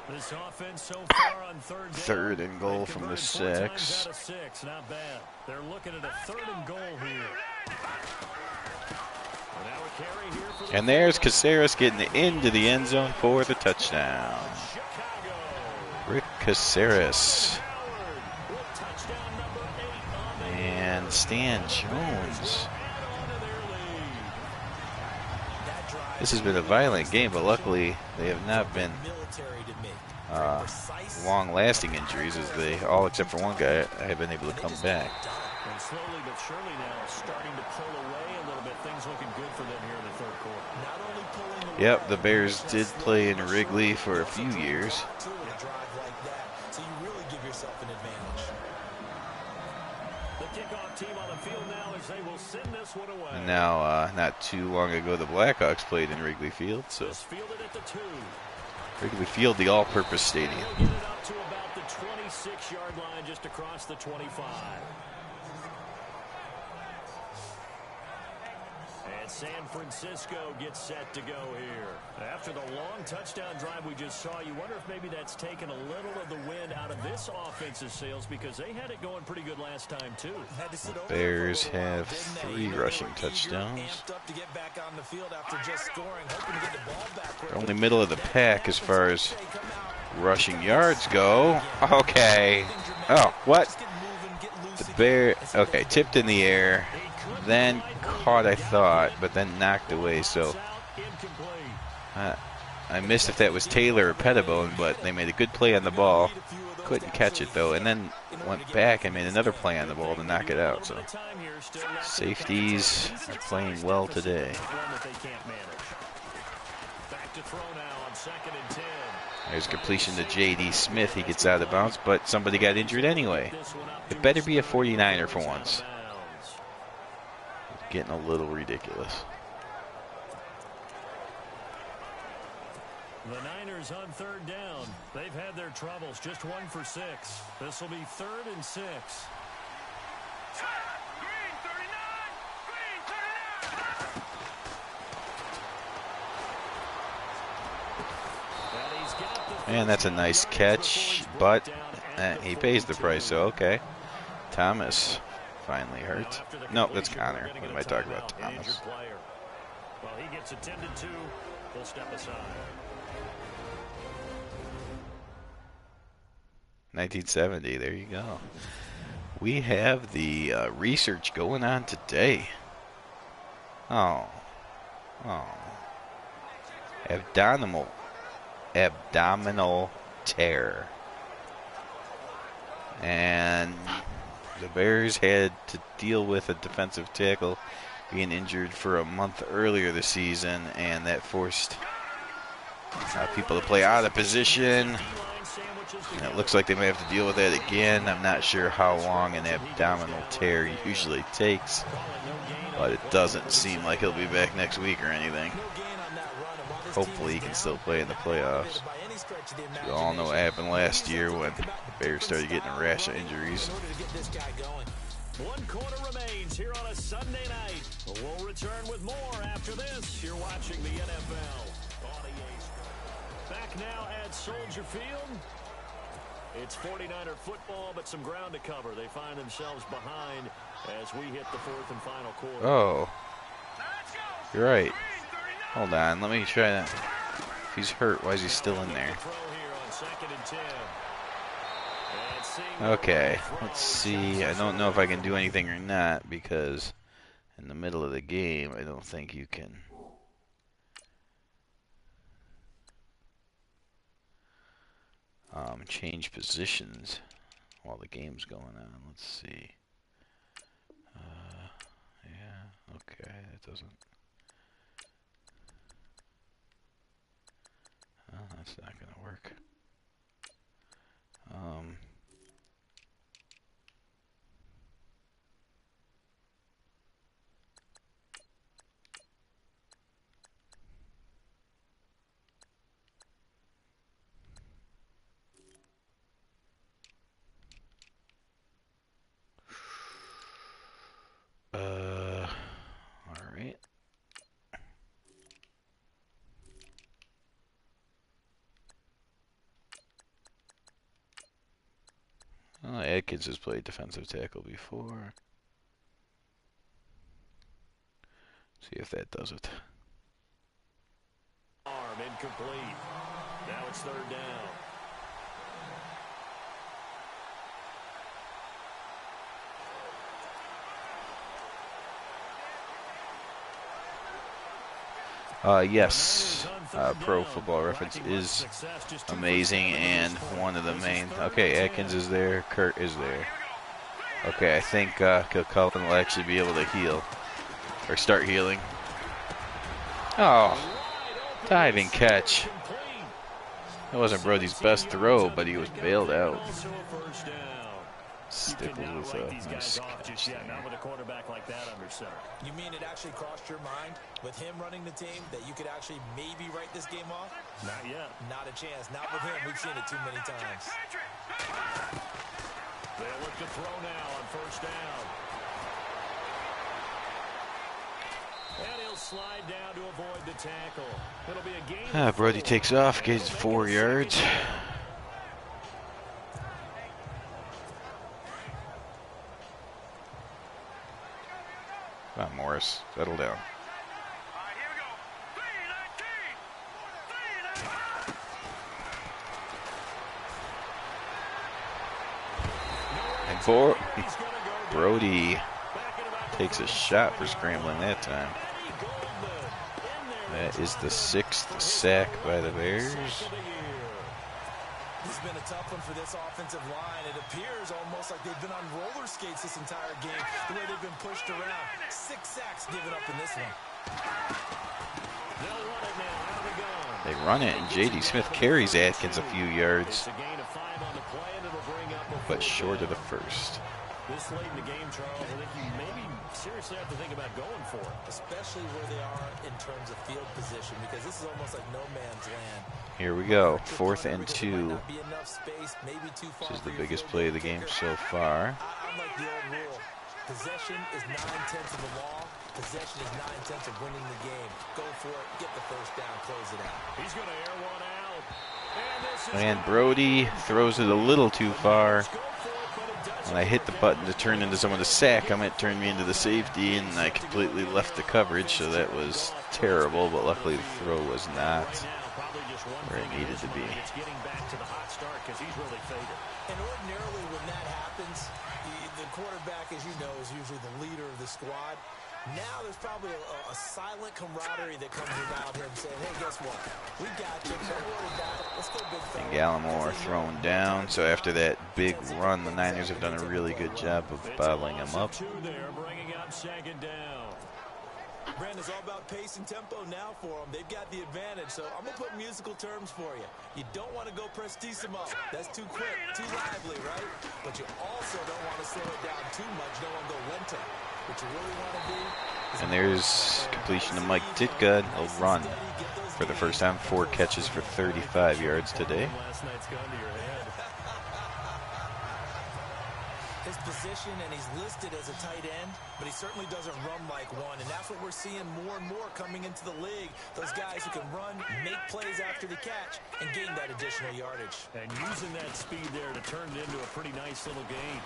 B: This offense so far on 3rd down.
A: 3rd and goal from the 6.
B: Not bad. They're looking at a 3rd and goal here.
A: And there's Caceres getting into the end zone for the touchdown. Rick Caceres. And Stan Jones. This has been a violent game, but luckily they have not been long-lasting injuries, as they all, except for one guy, have been able to come back.
B: And slowly but surely now starting to pull away a little bit. Things looking good for them here in the 3rd quarter. Not only pulling away,
A: Yep, the Bears did play in Wrigley for a few years.
C: So you really give yourself an advantage.
B: The kickoff team on the field now as they will send this one away.
A: And now, not too long ago, the Blackhawks played in Wrigley Field, so
B: Fielded at the 2.
A: Wrigley Field, the all-purpose stadium.
B: Get it up to about the 26-yard line, just across the 25. And San Francisco gets set to go here. After the long touchdown drive we just saw, you wonder if maybe that's taken a little of the wind out of this offense's sails, because they had it going pretty good last time too.
A: Bears have 3 rushing touchdowns. They're only middle of the pack as far as rushing yards go. Okay. Oh, what? The Bear, okay, tipped in the air, then caught, I thought, but then knocked away. So I missed if that was Taylor or Pettibone, but they made a good play on the ball. Couldn't catch it, though, and then went back and made another play on the ball to knock it out. So safeties are playing well today. There's completion to J.D. Smith. He gets out of bounds, but somebody got injured anyway. It better be a 49er for once. It's getting a little ridiculous.
B: The Niners on third down. They've had their troubles. Just 1 for 6. This will be 3rd and 6.
D: Green 39! Green 39!
A: And that's a nice catch, but he pays the price, so okay. Thomas finally hurt. No, that's Connor. What am I talking about? Thomas.
B: Well, he gets attended to. We'll step aside.
A: 1970, there you go. We have the research going on today. Oh. Abdominal tear. And the Bears had to deal with a defensive tackle being injured for a month earlier this season, and that forced people to play out of position. And it looks like they may have to deal with that again. I'm not sure how long an abdominal tear usually takes, but it doesn't seem like he'll be back next week or anything. Hopefully he can still play in the playoffs. We all know what happened last year when the Bears started getting a rash of injuries.
B: 1 quarter remains here on a Sunday night. We'll return with more after this. You're watching the NFL. Back now at Soldier Field. It's 49er football, but some ground to cover. They find themselves behind as we hit the 4th and final quarter.
A: Oh, you're right. Hold on, let me try that. If he's hurt, why is he still in there? Okay, let's see. I don't know if I can do anything or not, because in the middle of the game, I don't think you can. Change positions while the game's going on. Let's see. Yeah, okay, that doesn't. Oh, that's not gonna work. All right. Oh, Atkins has played defensive tackle before. See if that does it.
B: Arm incomplete. Now it's 3rd down.
A: Yes, Pro Football Reference is amazing, and one of the main. Okay, Atkins is there. Kurt is there. Okay, I think Cullen will actually be able to heal or start healing. Oh, diving catch. That wasn't Brody's best throw, but he was bailed out. Stickles with a nice catch there.
B: Not with a quarterback like that under center.
C: You mean it actually crossed your mind with him running the team that you could actually maybe write this game off?
B: Not yet.
C: Not a chance. Not with him. We've seen it too many times.
B: They'll look to throw now on 1st down. And he'll slide down to avoid the tackle. It'll be a game.
A: Brody takes off, gets 4 yards. Come on, Morris, settle down. And Brody takes a shot for scrambling that time. That is the 6th sack by the Bears.
C: This has been a tough one for this offensive line. It appears almost like they've been on roller skates this entire game, the way they've been pushed around. 6 sacks given up in this one.
B: They'll run it now out of the gun.
A: They run it, and J.D. Smith carries Atkins a few yards,
B: It's a gain of 5 on the play, and it'll bring up a
A: but
B: fourth
A: short of
B: down.
A: the first.
B: This late in the game, Charles, I think you maybe seriously have to think about going for it.
C: Especially where they are in terms of field position, because this is almost like no man's land.
A: Here we go, 4th and
C: Because there
A: 2.
C: might not be enough space, maybe too far
A: This is
C: for
A: the
C: your
A: biggest
C: field
A: play
C: goal
A: of the game
C: kicker.
A: so far.
C: I'm like the old rule. Possession is 9/10 of the law. Possession is 9/10 of winning the game. Go for it. Get the first down. Close it out.
B: He's going to air one out. And this is
A: And Brody throws it a little too far.
B: Go for it, but it doesn't
A: When I hit the
B: work
A: button
B: out.
A: to turn into someone to sack him, it turned me into the safety, and I completely left the coverage, so that was terrible, but luckily the throw was not
B: Right now, probably just one
A: where it
B: thing in
A: needed
B: his
A: to be.
B: mind. It's getting back to the hot start because he's really faded.
C: And ordinarily when that happens, the quarterback, as you know, is usually the leader of the squad. Now there's probably a silent camaraderie that comes about him saying, hey, guess what? We got you. Don't worry about it. Let's go, big fella.
A: And Gallimore thrown down, so after that big run, the Niners have done a really good job of bottling him up.
B: 2 there, bringing up 2nd down.
C: Brandon, it's all about pace and tempo now for them. They've got the advantage, so I'm going to put musical terms for you. You don't want to go prestissimo. That's too quick, too lively, right? But you also don't want to slow it down too much. You don't want to go lento. What you really want to do is...
A: And there's completion to Mike Ditka. He'll run for the first time, 4 catches for 35 yards today.
B: Last night's gone to your head.
C: His position, and he's listed as a tight end, but he certainly doesn't run like one, and that's what we're seeing more and more coming into the league. Those guys who can run, make plays after the catch, and gain that additional yardage.
B: And using that speed there to turn it into a pretty nice little gain.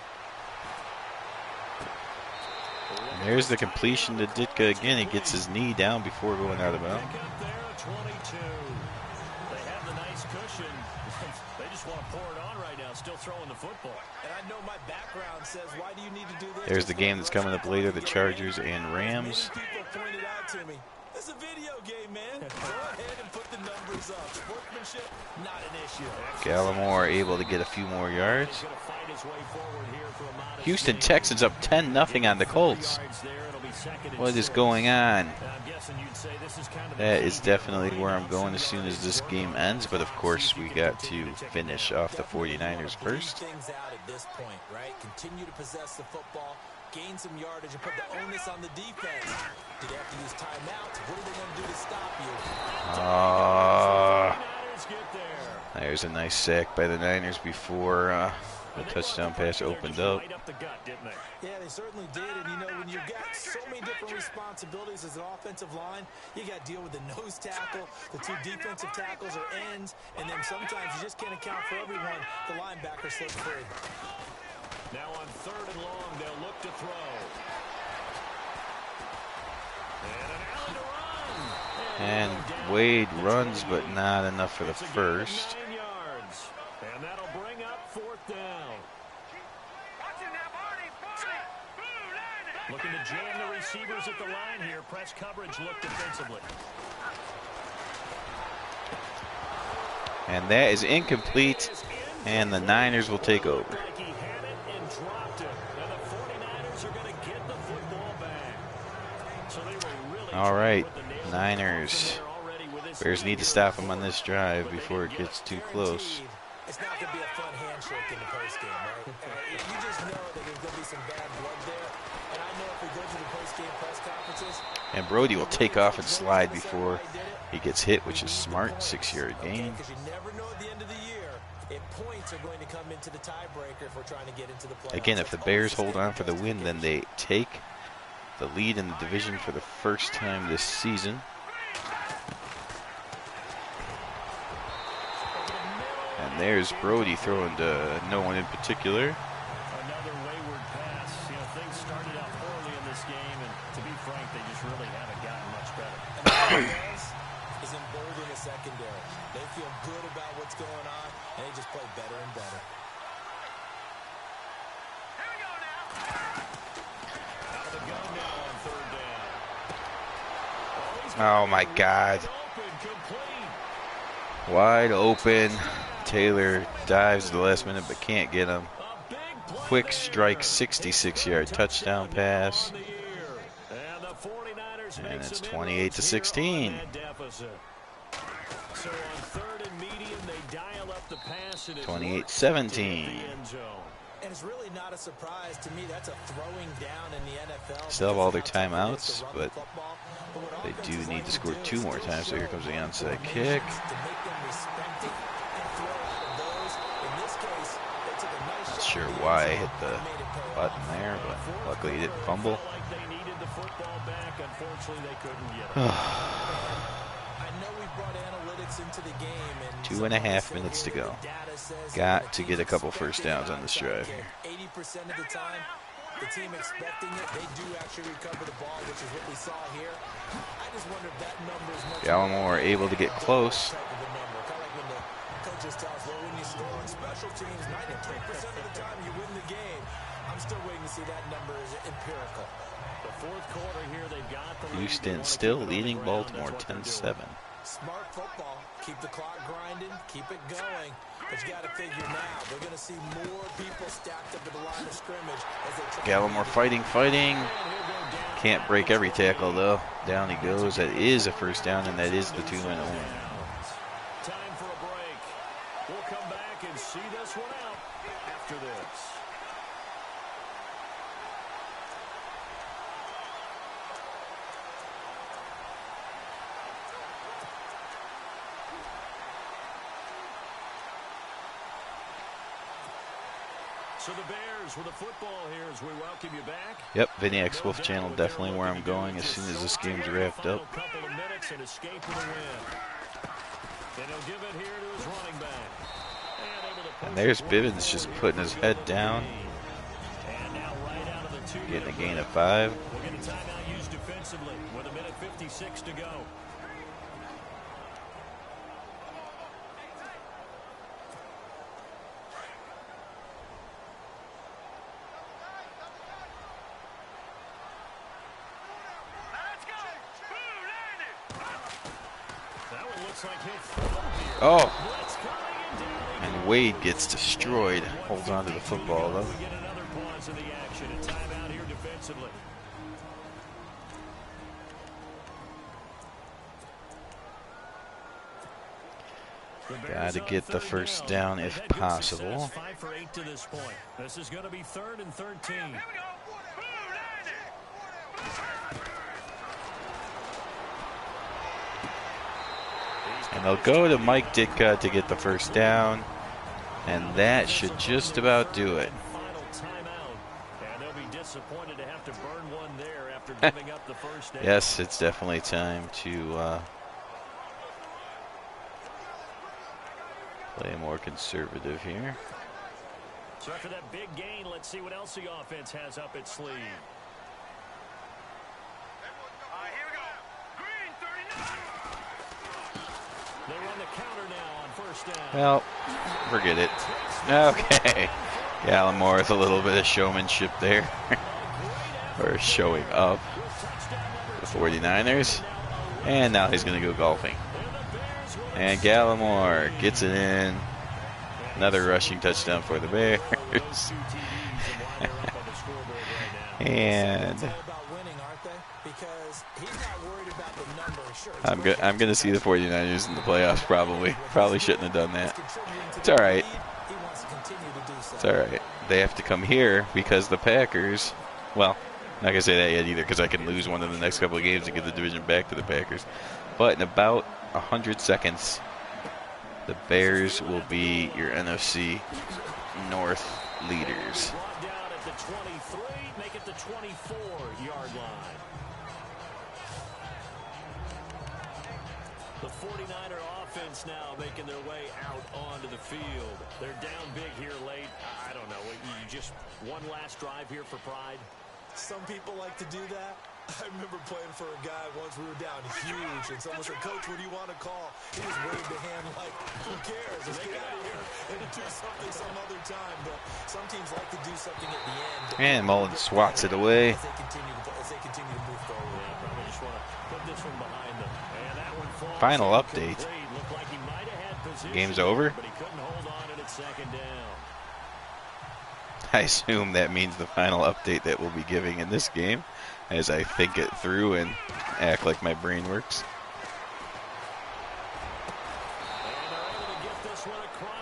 A: And there's the completion to Ditka again. He gets his knee down before going out of bounds.
B: Pick up there at 22. They have the nice cushion. They just want to pour it on right now, still throwing the football.
C: And I know my background says, why do you need to do this?
A: There's the game that's coming up later, the Chargers and Rams.
C: Many people pointed out to me, it's a video game, man. Go ahead and put the numbers up. Sportsmanship, not an issue.
A: Gallimore able to get a few more yards.
B: He's going to fight his way forward here for a modest
A: Houston
B: gain.
A: Texans up 10-0 on the Colts.
B: 3 yards there, it'll be 2nd and
A: What is
B: 6.
A: going on?
B: And I'm guessing you'd say this is kind of the
A: That
B: key
A: is
B: here.
A: definitely where I'm going as soon as this game ends, but of course we got to finish off the 49ers first.
C: Things out at this point, right? Continue to possess the football, gain some yardage, and put the onus on the defense. Do they have to use timeouts? What are they going to do to stop you?
B: Niners get there.
A: There's a nice sack by the Niners before the touchdown pass opened up.
B: Right up the gut, didn't they?
C: Yeah, they certainly did. And, you know, when you've got so many different responsibilities as an offensive line, you got to deal with the nose tackle, the 2 defensive tackles or ends, and then sometimes you just can't account for everyone. The linebacker slips free.
B: Now on 3rd and long, they'll look to throw. And an alley to run.
A: And Wade runs, but not enough for the
B: It's a gain of
A: first.
B: 9 yards. And that'll bring up 4th down.
D: Watch it now, Barney. Barney. Blue line.
B: Looking to jam the receivers at the line here. Press coverage look defensively.
A: And that is incomplete, and the Niners will take over.
B: Like he had it and dropped it. And the 49ers are going to get the football back. So they were really
A: All right,
B: trying to put the nail in the
A: Niners.
B: coffin there already with this
A: Bears
B: lead
A: need to
B: here.
A: stop him on this drive before it gets too close.
C: It's not going to be a fun handshake in the postgame, right? You just know that there's going to be some bad blood there. And I know if we go to the postgame press conferences,
A: And Brody will take off and slide before he gets hit, which is smart. 6-yard gain.
C: because you never know at the end of the year if points are going to come into the tiebreaker if we're trying to get into the playoffs.
A: Again, if the Bears hold on for the win, then they take the lead in the division for the first time this season. And there's Brody throwing to no one in particular.
B: Another wayward pass. You know, things started out poorly in this game, and to be frank, they just really haven't gotten much better.
C: And what it does is embolden the secondary. They feel good about what's going on, and they just play better and better.
D: Here we go now.
B: Out of the gun now on 3rd down. Oh, he's
A: Oh my God. Wide open. Taylor dives at the last minute but can't get him. Quick strike, 66-yard touchdown pass. And it's 28-16.
B: So on third and medium, they dial up the pass and
A: 28-17.
C: And it's really not a surprise to me. That's a throwing down in the NFL.
A: Still have all their timeouts, but they do need to score 2 more times. So here comes the onside kick. Not sure why I hit the button there, but luckily he didn't fumble.
C: I know we brought analytics into the game, and
A: 2.5 minutes to go. Got to get a couple first downs on this drive here.
C: 80% of the time, the team expecting it, they do actually recover the ball, which is what we saw here. I just wonder if that number is much
A: Gallimore able to get close.
C: type of a number. Kind of like when the coaches tell us, well, when you score on special teams, 93% of the time you win the game. I'm still waiting to see that number is empirical.
B: The fourth quarter here, they've got the lead.
A: Houston still leading Baltimore 10-7.
C: Smart football. Keep the clock grinding. Keep it going. But you got to figure now, they're going to see more people stacked up at the line of scrimmage as they try.
A: Gallimore fighting. Can't break every tackle, though. Down he goes. That is a first down, and that is the 2-minute win.
B: Time for a break. We'll come back and see this one out after this. So the Bears with the football here as we welcome you back.
A: Yep, Vinny X Wolf channel, definitely where I'm going as soon as this game's wrapped up.
B: Couple of minutes and escape to the win. And he'll give it here to his running back.
A: And there's Bivens just putting his head down.
B: And now right out of the 2.
A: Getting a gain of 5.
B: We'll get a timeout used defensively with 1:56 to go.
A: Oh, and Wade gets destroyed. Holds on to the football, though. Got to get the first down if possible.
B: 5 for 8 to this point. This is going to be 3rd and 13.
A: And they'll go to Mike Ditka to get the first down. And that should just about do it.
B: Final timeout. And they'll be disappointed to have to burn one there after giving up the first down.
A: Yes, it's definitely time to play more conservative here.
B: So after that big gain, let's see what else the offense has up its sleeve.
D: Here we go. Green 39.
B: They run the counter now on first down.
A: Well, forget it. Okay. Gallimore with a little bit of showmanship there. Or showing up. The 49ers. And now he's going to go golfing. And Gallimore gets it in. Another rushing touchdown for the Bears. And I'm going to see the 49ers in the playoffs probably. Probably shouldn't have done that. It's all right. It's all right. They have to come here because the Packers, well, I'm not going to say that yet either because I can lose one of the next couple of games and get the division back to the Packers. But in about 100 seconds, the Bears will be your NFC North leaders.
B: Down at the 23, make it the 24-yard line. The 49er offense now making their way out onto the field. They're down big here late. I don't know. You just one last drive here for pride.
C: Some people like to do that. I remember playing for a guy once. We were down huge, and someone said, "Coach, what do you want to call?" He just waved the hand like, "Who cares? Let's get out of here and do something some other time, but some teams like to do something at the end.
A: And Mullen swats it away.
C: As they continue to move forward.
B: Yeah, probably just want to put this one behind them. And that one falls
A: Final
B: incomplete.
A: update.
B: Looked like he might have had position,
A: Game's over.
B: but he couldn't hold on to it second down.
A: I assume that means the final update that we'll be giving in this game as I think it through and act like my brain works.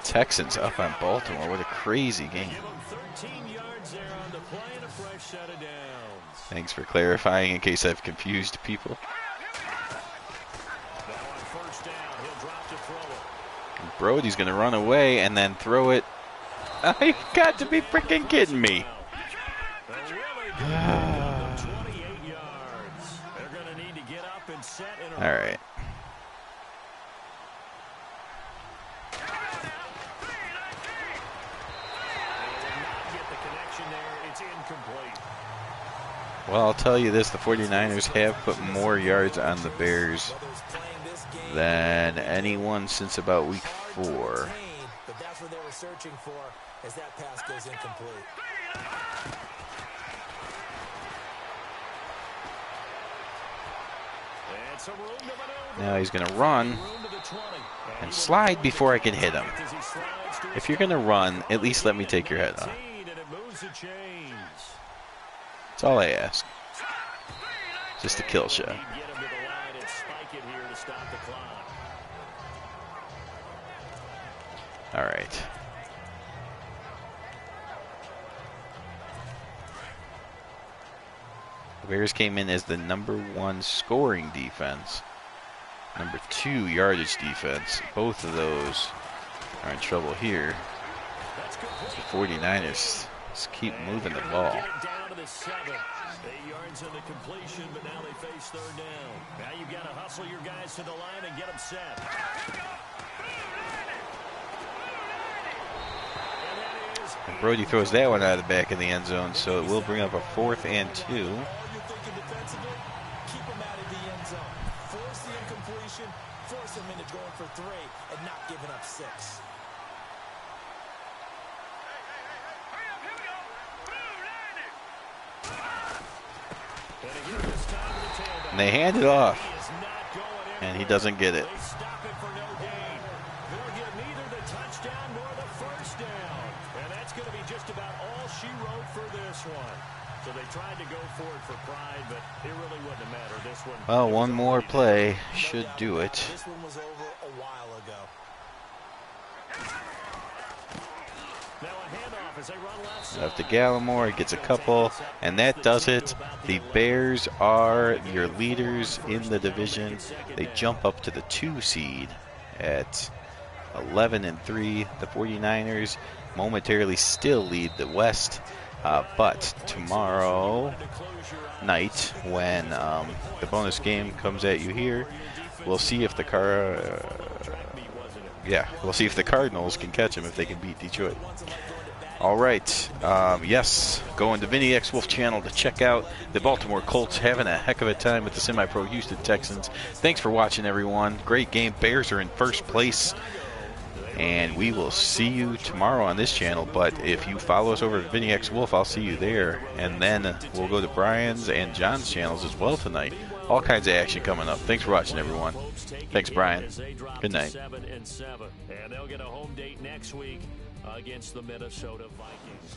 A: Texans up on Baltimore. What a crazy game.
B: Give him 13 yards there on the play and a fresh set of downs.
A: Thanks for clarifying in case I've confused people.
B: Now on first down, he'll drop to throw it.
A: Brody's going to run away and then throw it. You got to be freaking kidding me.
B: They're really good. Give them 28 yards. They're going to need to get up and set in a
A: All right. Well, I'll tell you this, the 49ers have put more yards on the Bears than anyone since about week 4.
C: But that's what they were searching for as that pass goes incomplete.
A: Now he's going to run and slide before I can hit him. If you're going to run, at least let me take your head off. That's all I ask. Just a kill shot. All right. The Bears came in as the #1 scoring defense, #2 yardage defense. Both of those are in trouble here. The 49ers just keep moving the ball.
B: 8 yards in the completion, but now they face third down. Now you've got to hustle your guys to the line and get them set.
A: And Brody throws that one out of the back of the end zone, so it will bring up a 4th and 2.
C: All you're thinking defensively, keep them out of the end zone. Force the incompletion, force them into going for 3 and not giving up 6.
A: And they hand it off, and he doesn't get it.
B: They stop it for no gain. They'll get neither the touchdown nor the first down. And that's going to be just about all she wrote for this one. So they tried to go for it for pride, but it really wouldn't have mattered. This one.
A: Well, one more play should do it.
C: This one was over a while ago.
B: Now a handoff as they run left side.
A: Left to Gallimore, gets a couple, and that does it. The Bears are your leaders in the division. They jump up to the 2 seed at 11-3. The 49ers momentarily still lead the West, but tomorrow night when the bonus game comes at you here, we'll see if the we'll see if the Cardinals can catch them, if they can beat Detroit. All right, yes, going to Vinny X Wolf channel to check out the Baltimore Colts having a heck of a time with the semi-pro Houston Texans. Thanks for watching, everyone. Great game. Bears are in first place, and we will see you tomorrow on this channel. But if you follow us over at Vinny X Wolf, I'll see you there, and then we'll go to Brian's and John's channels as well tonight. All kinds of action coming up. Thanks for watching, everyone. Thanks, Brian. Good night.
B: 7-7, and they'll get a home date next week against the Minnesota Vikings.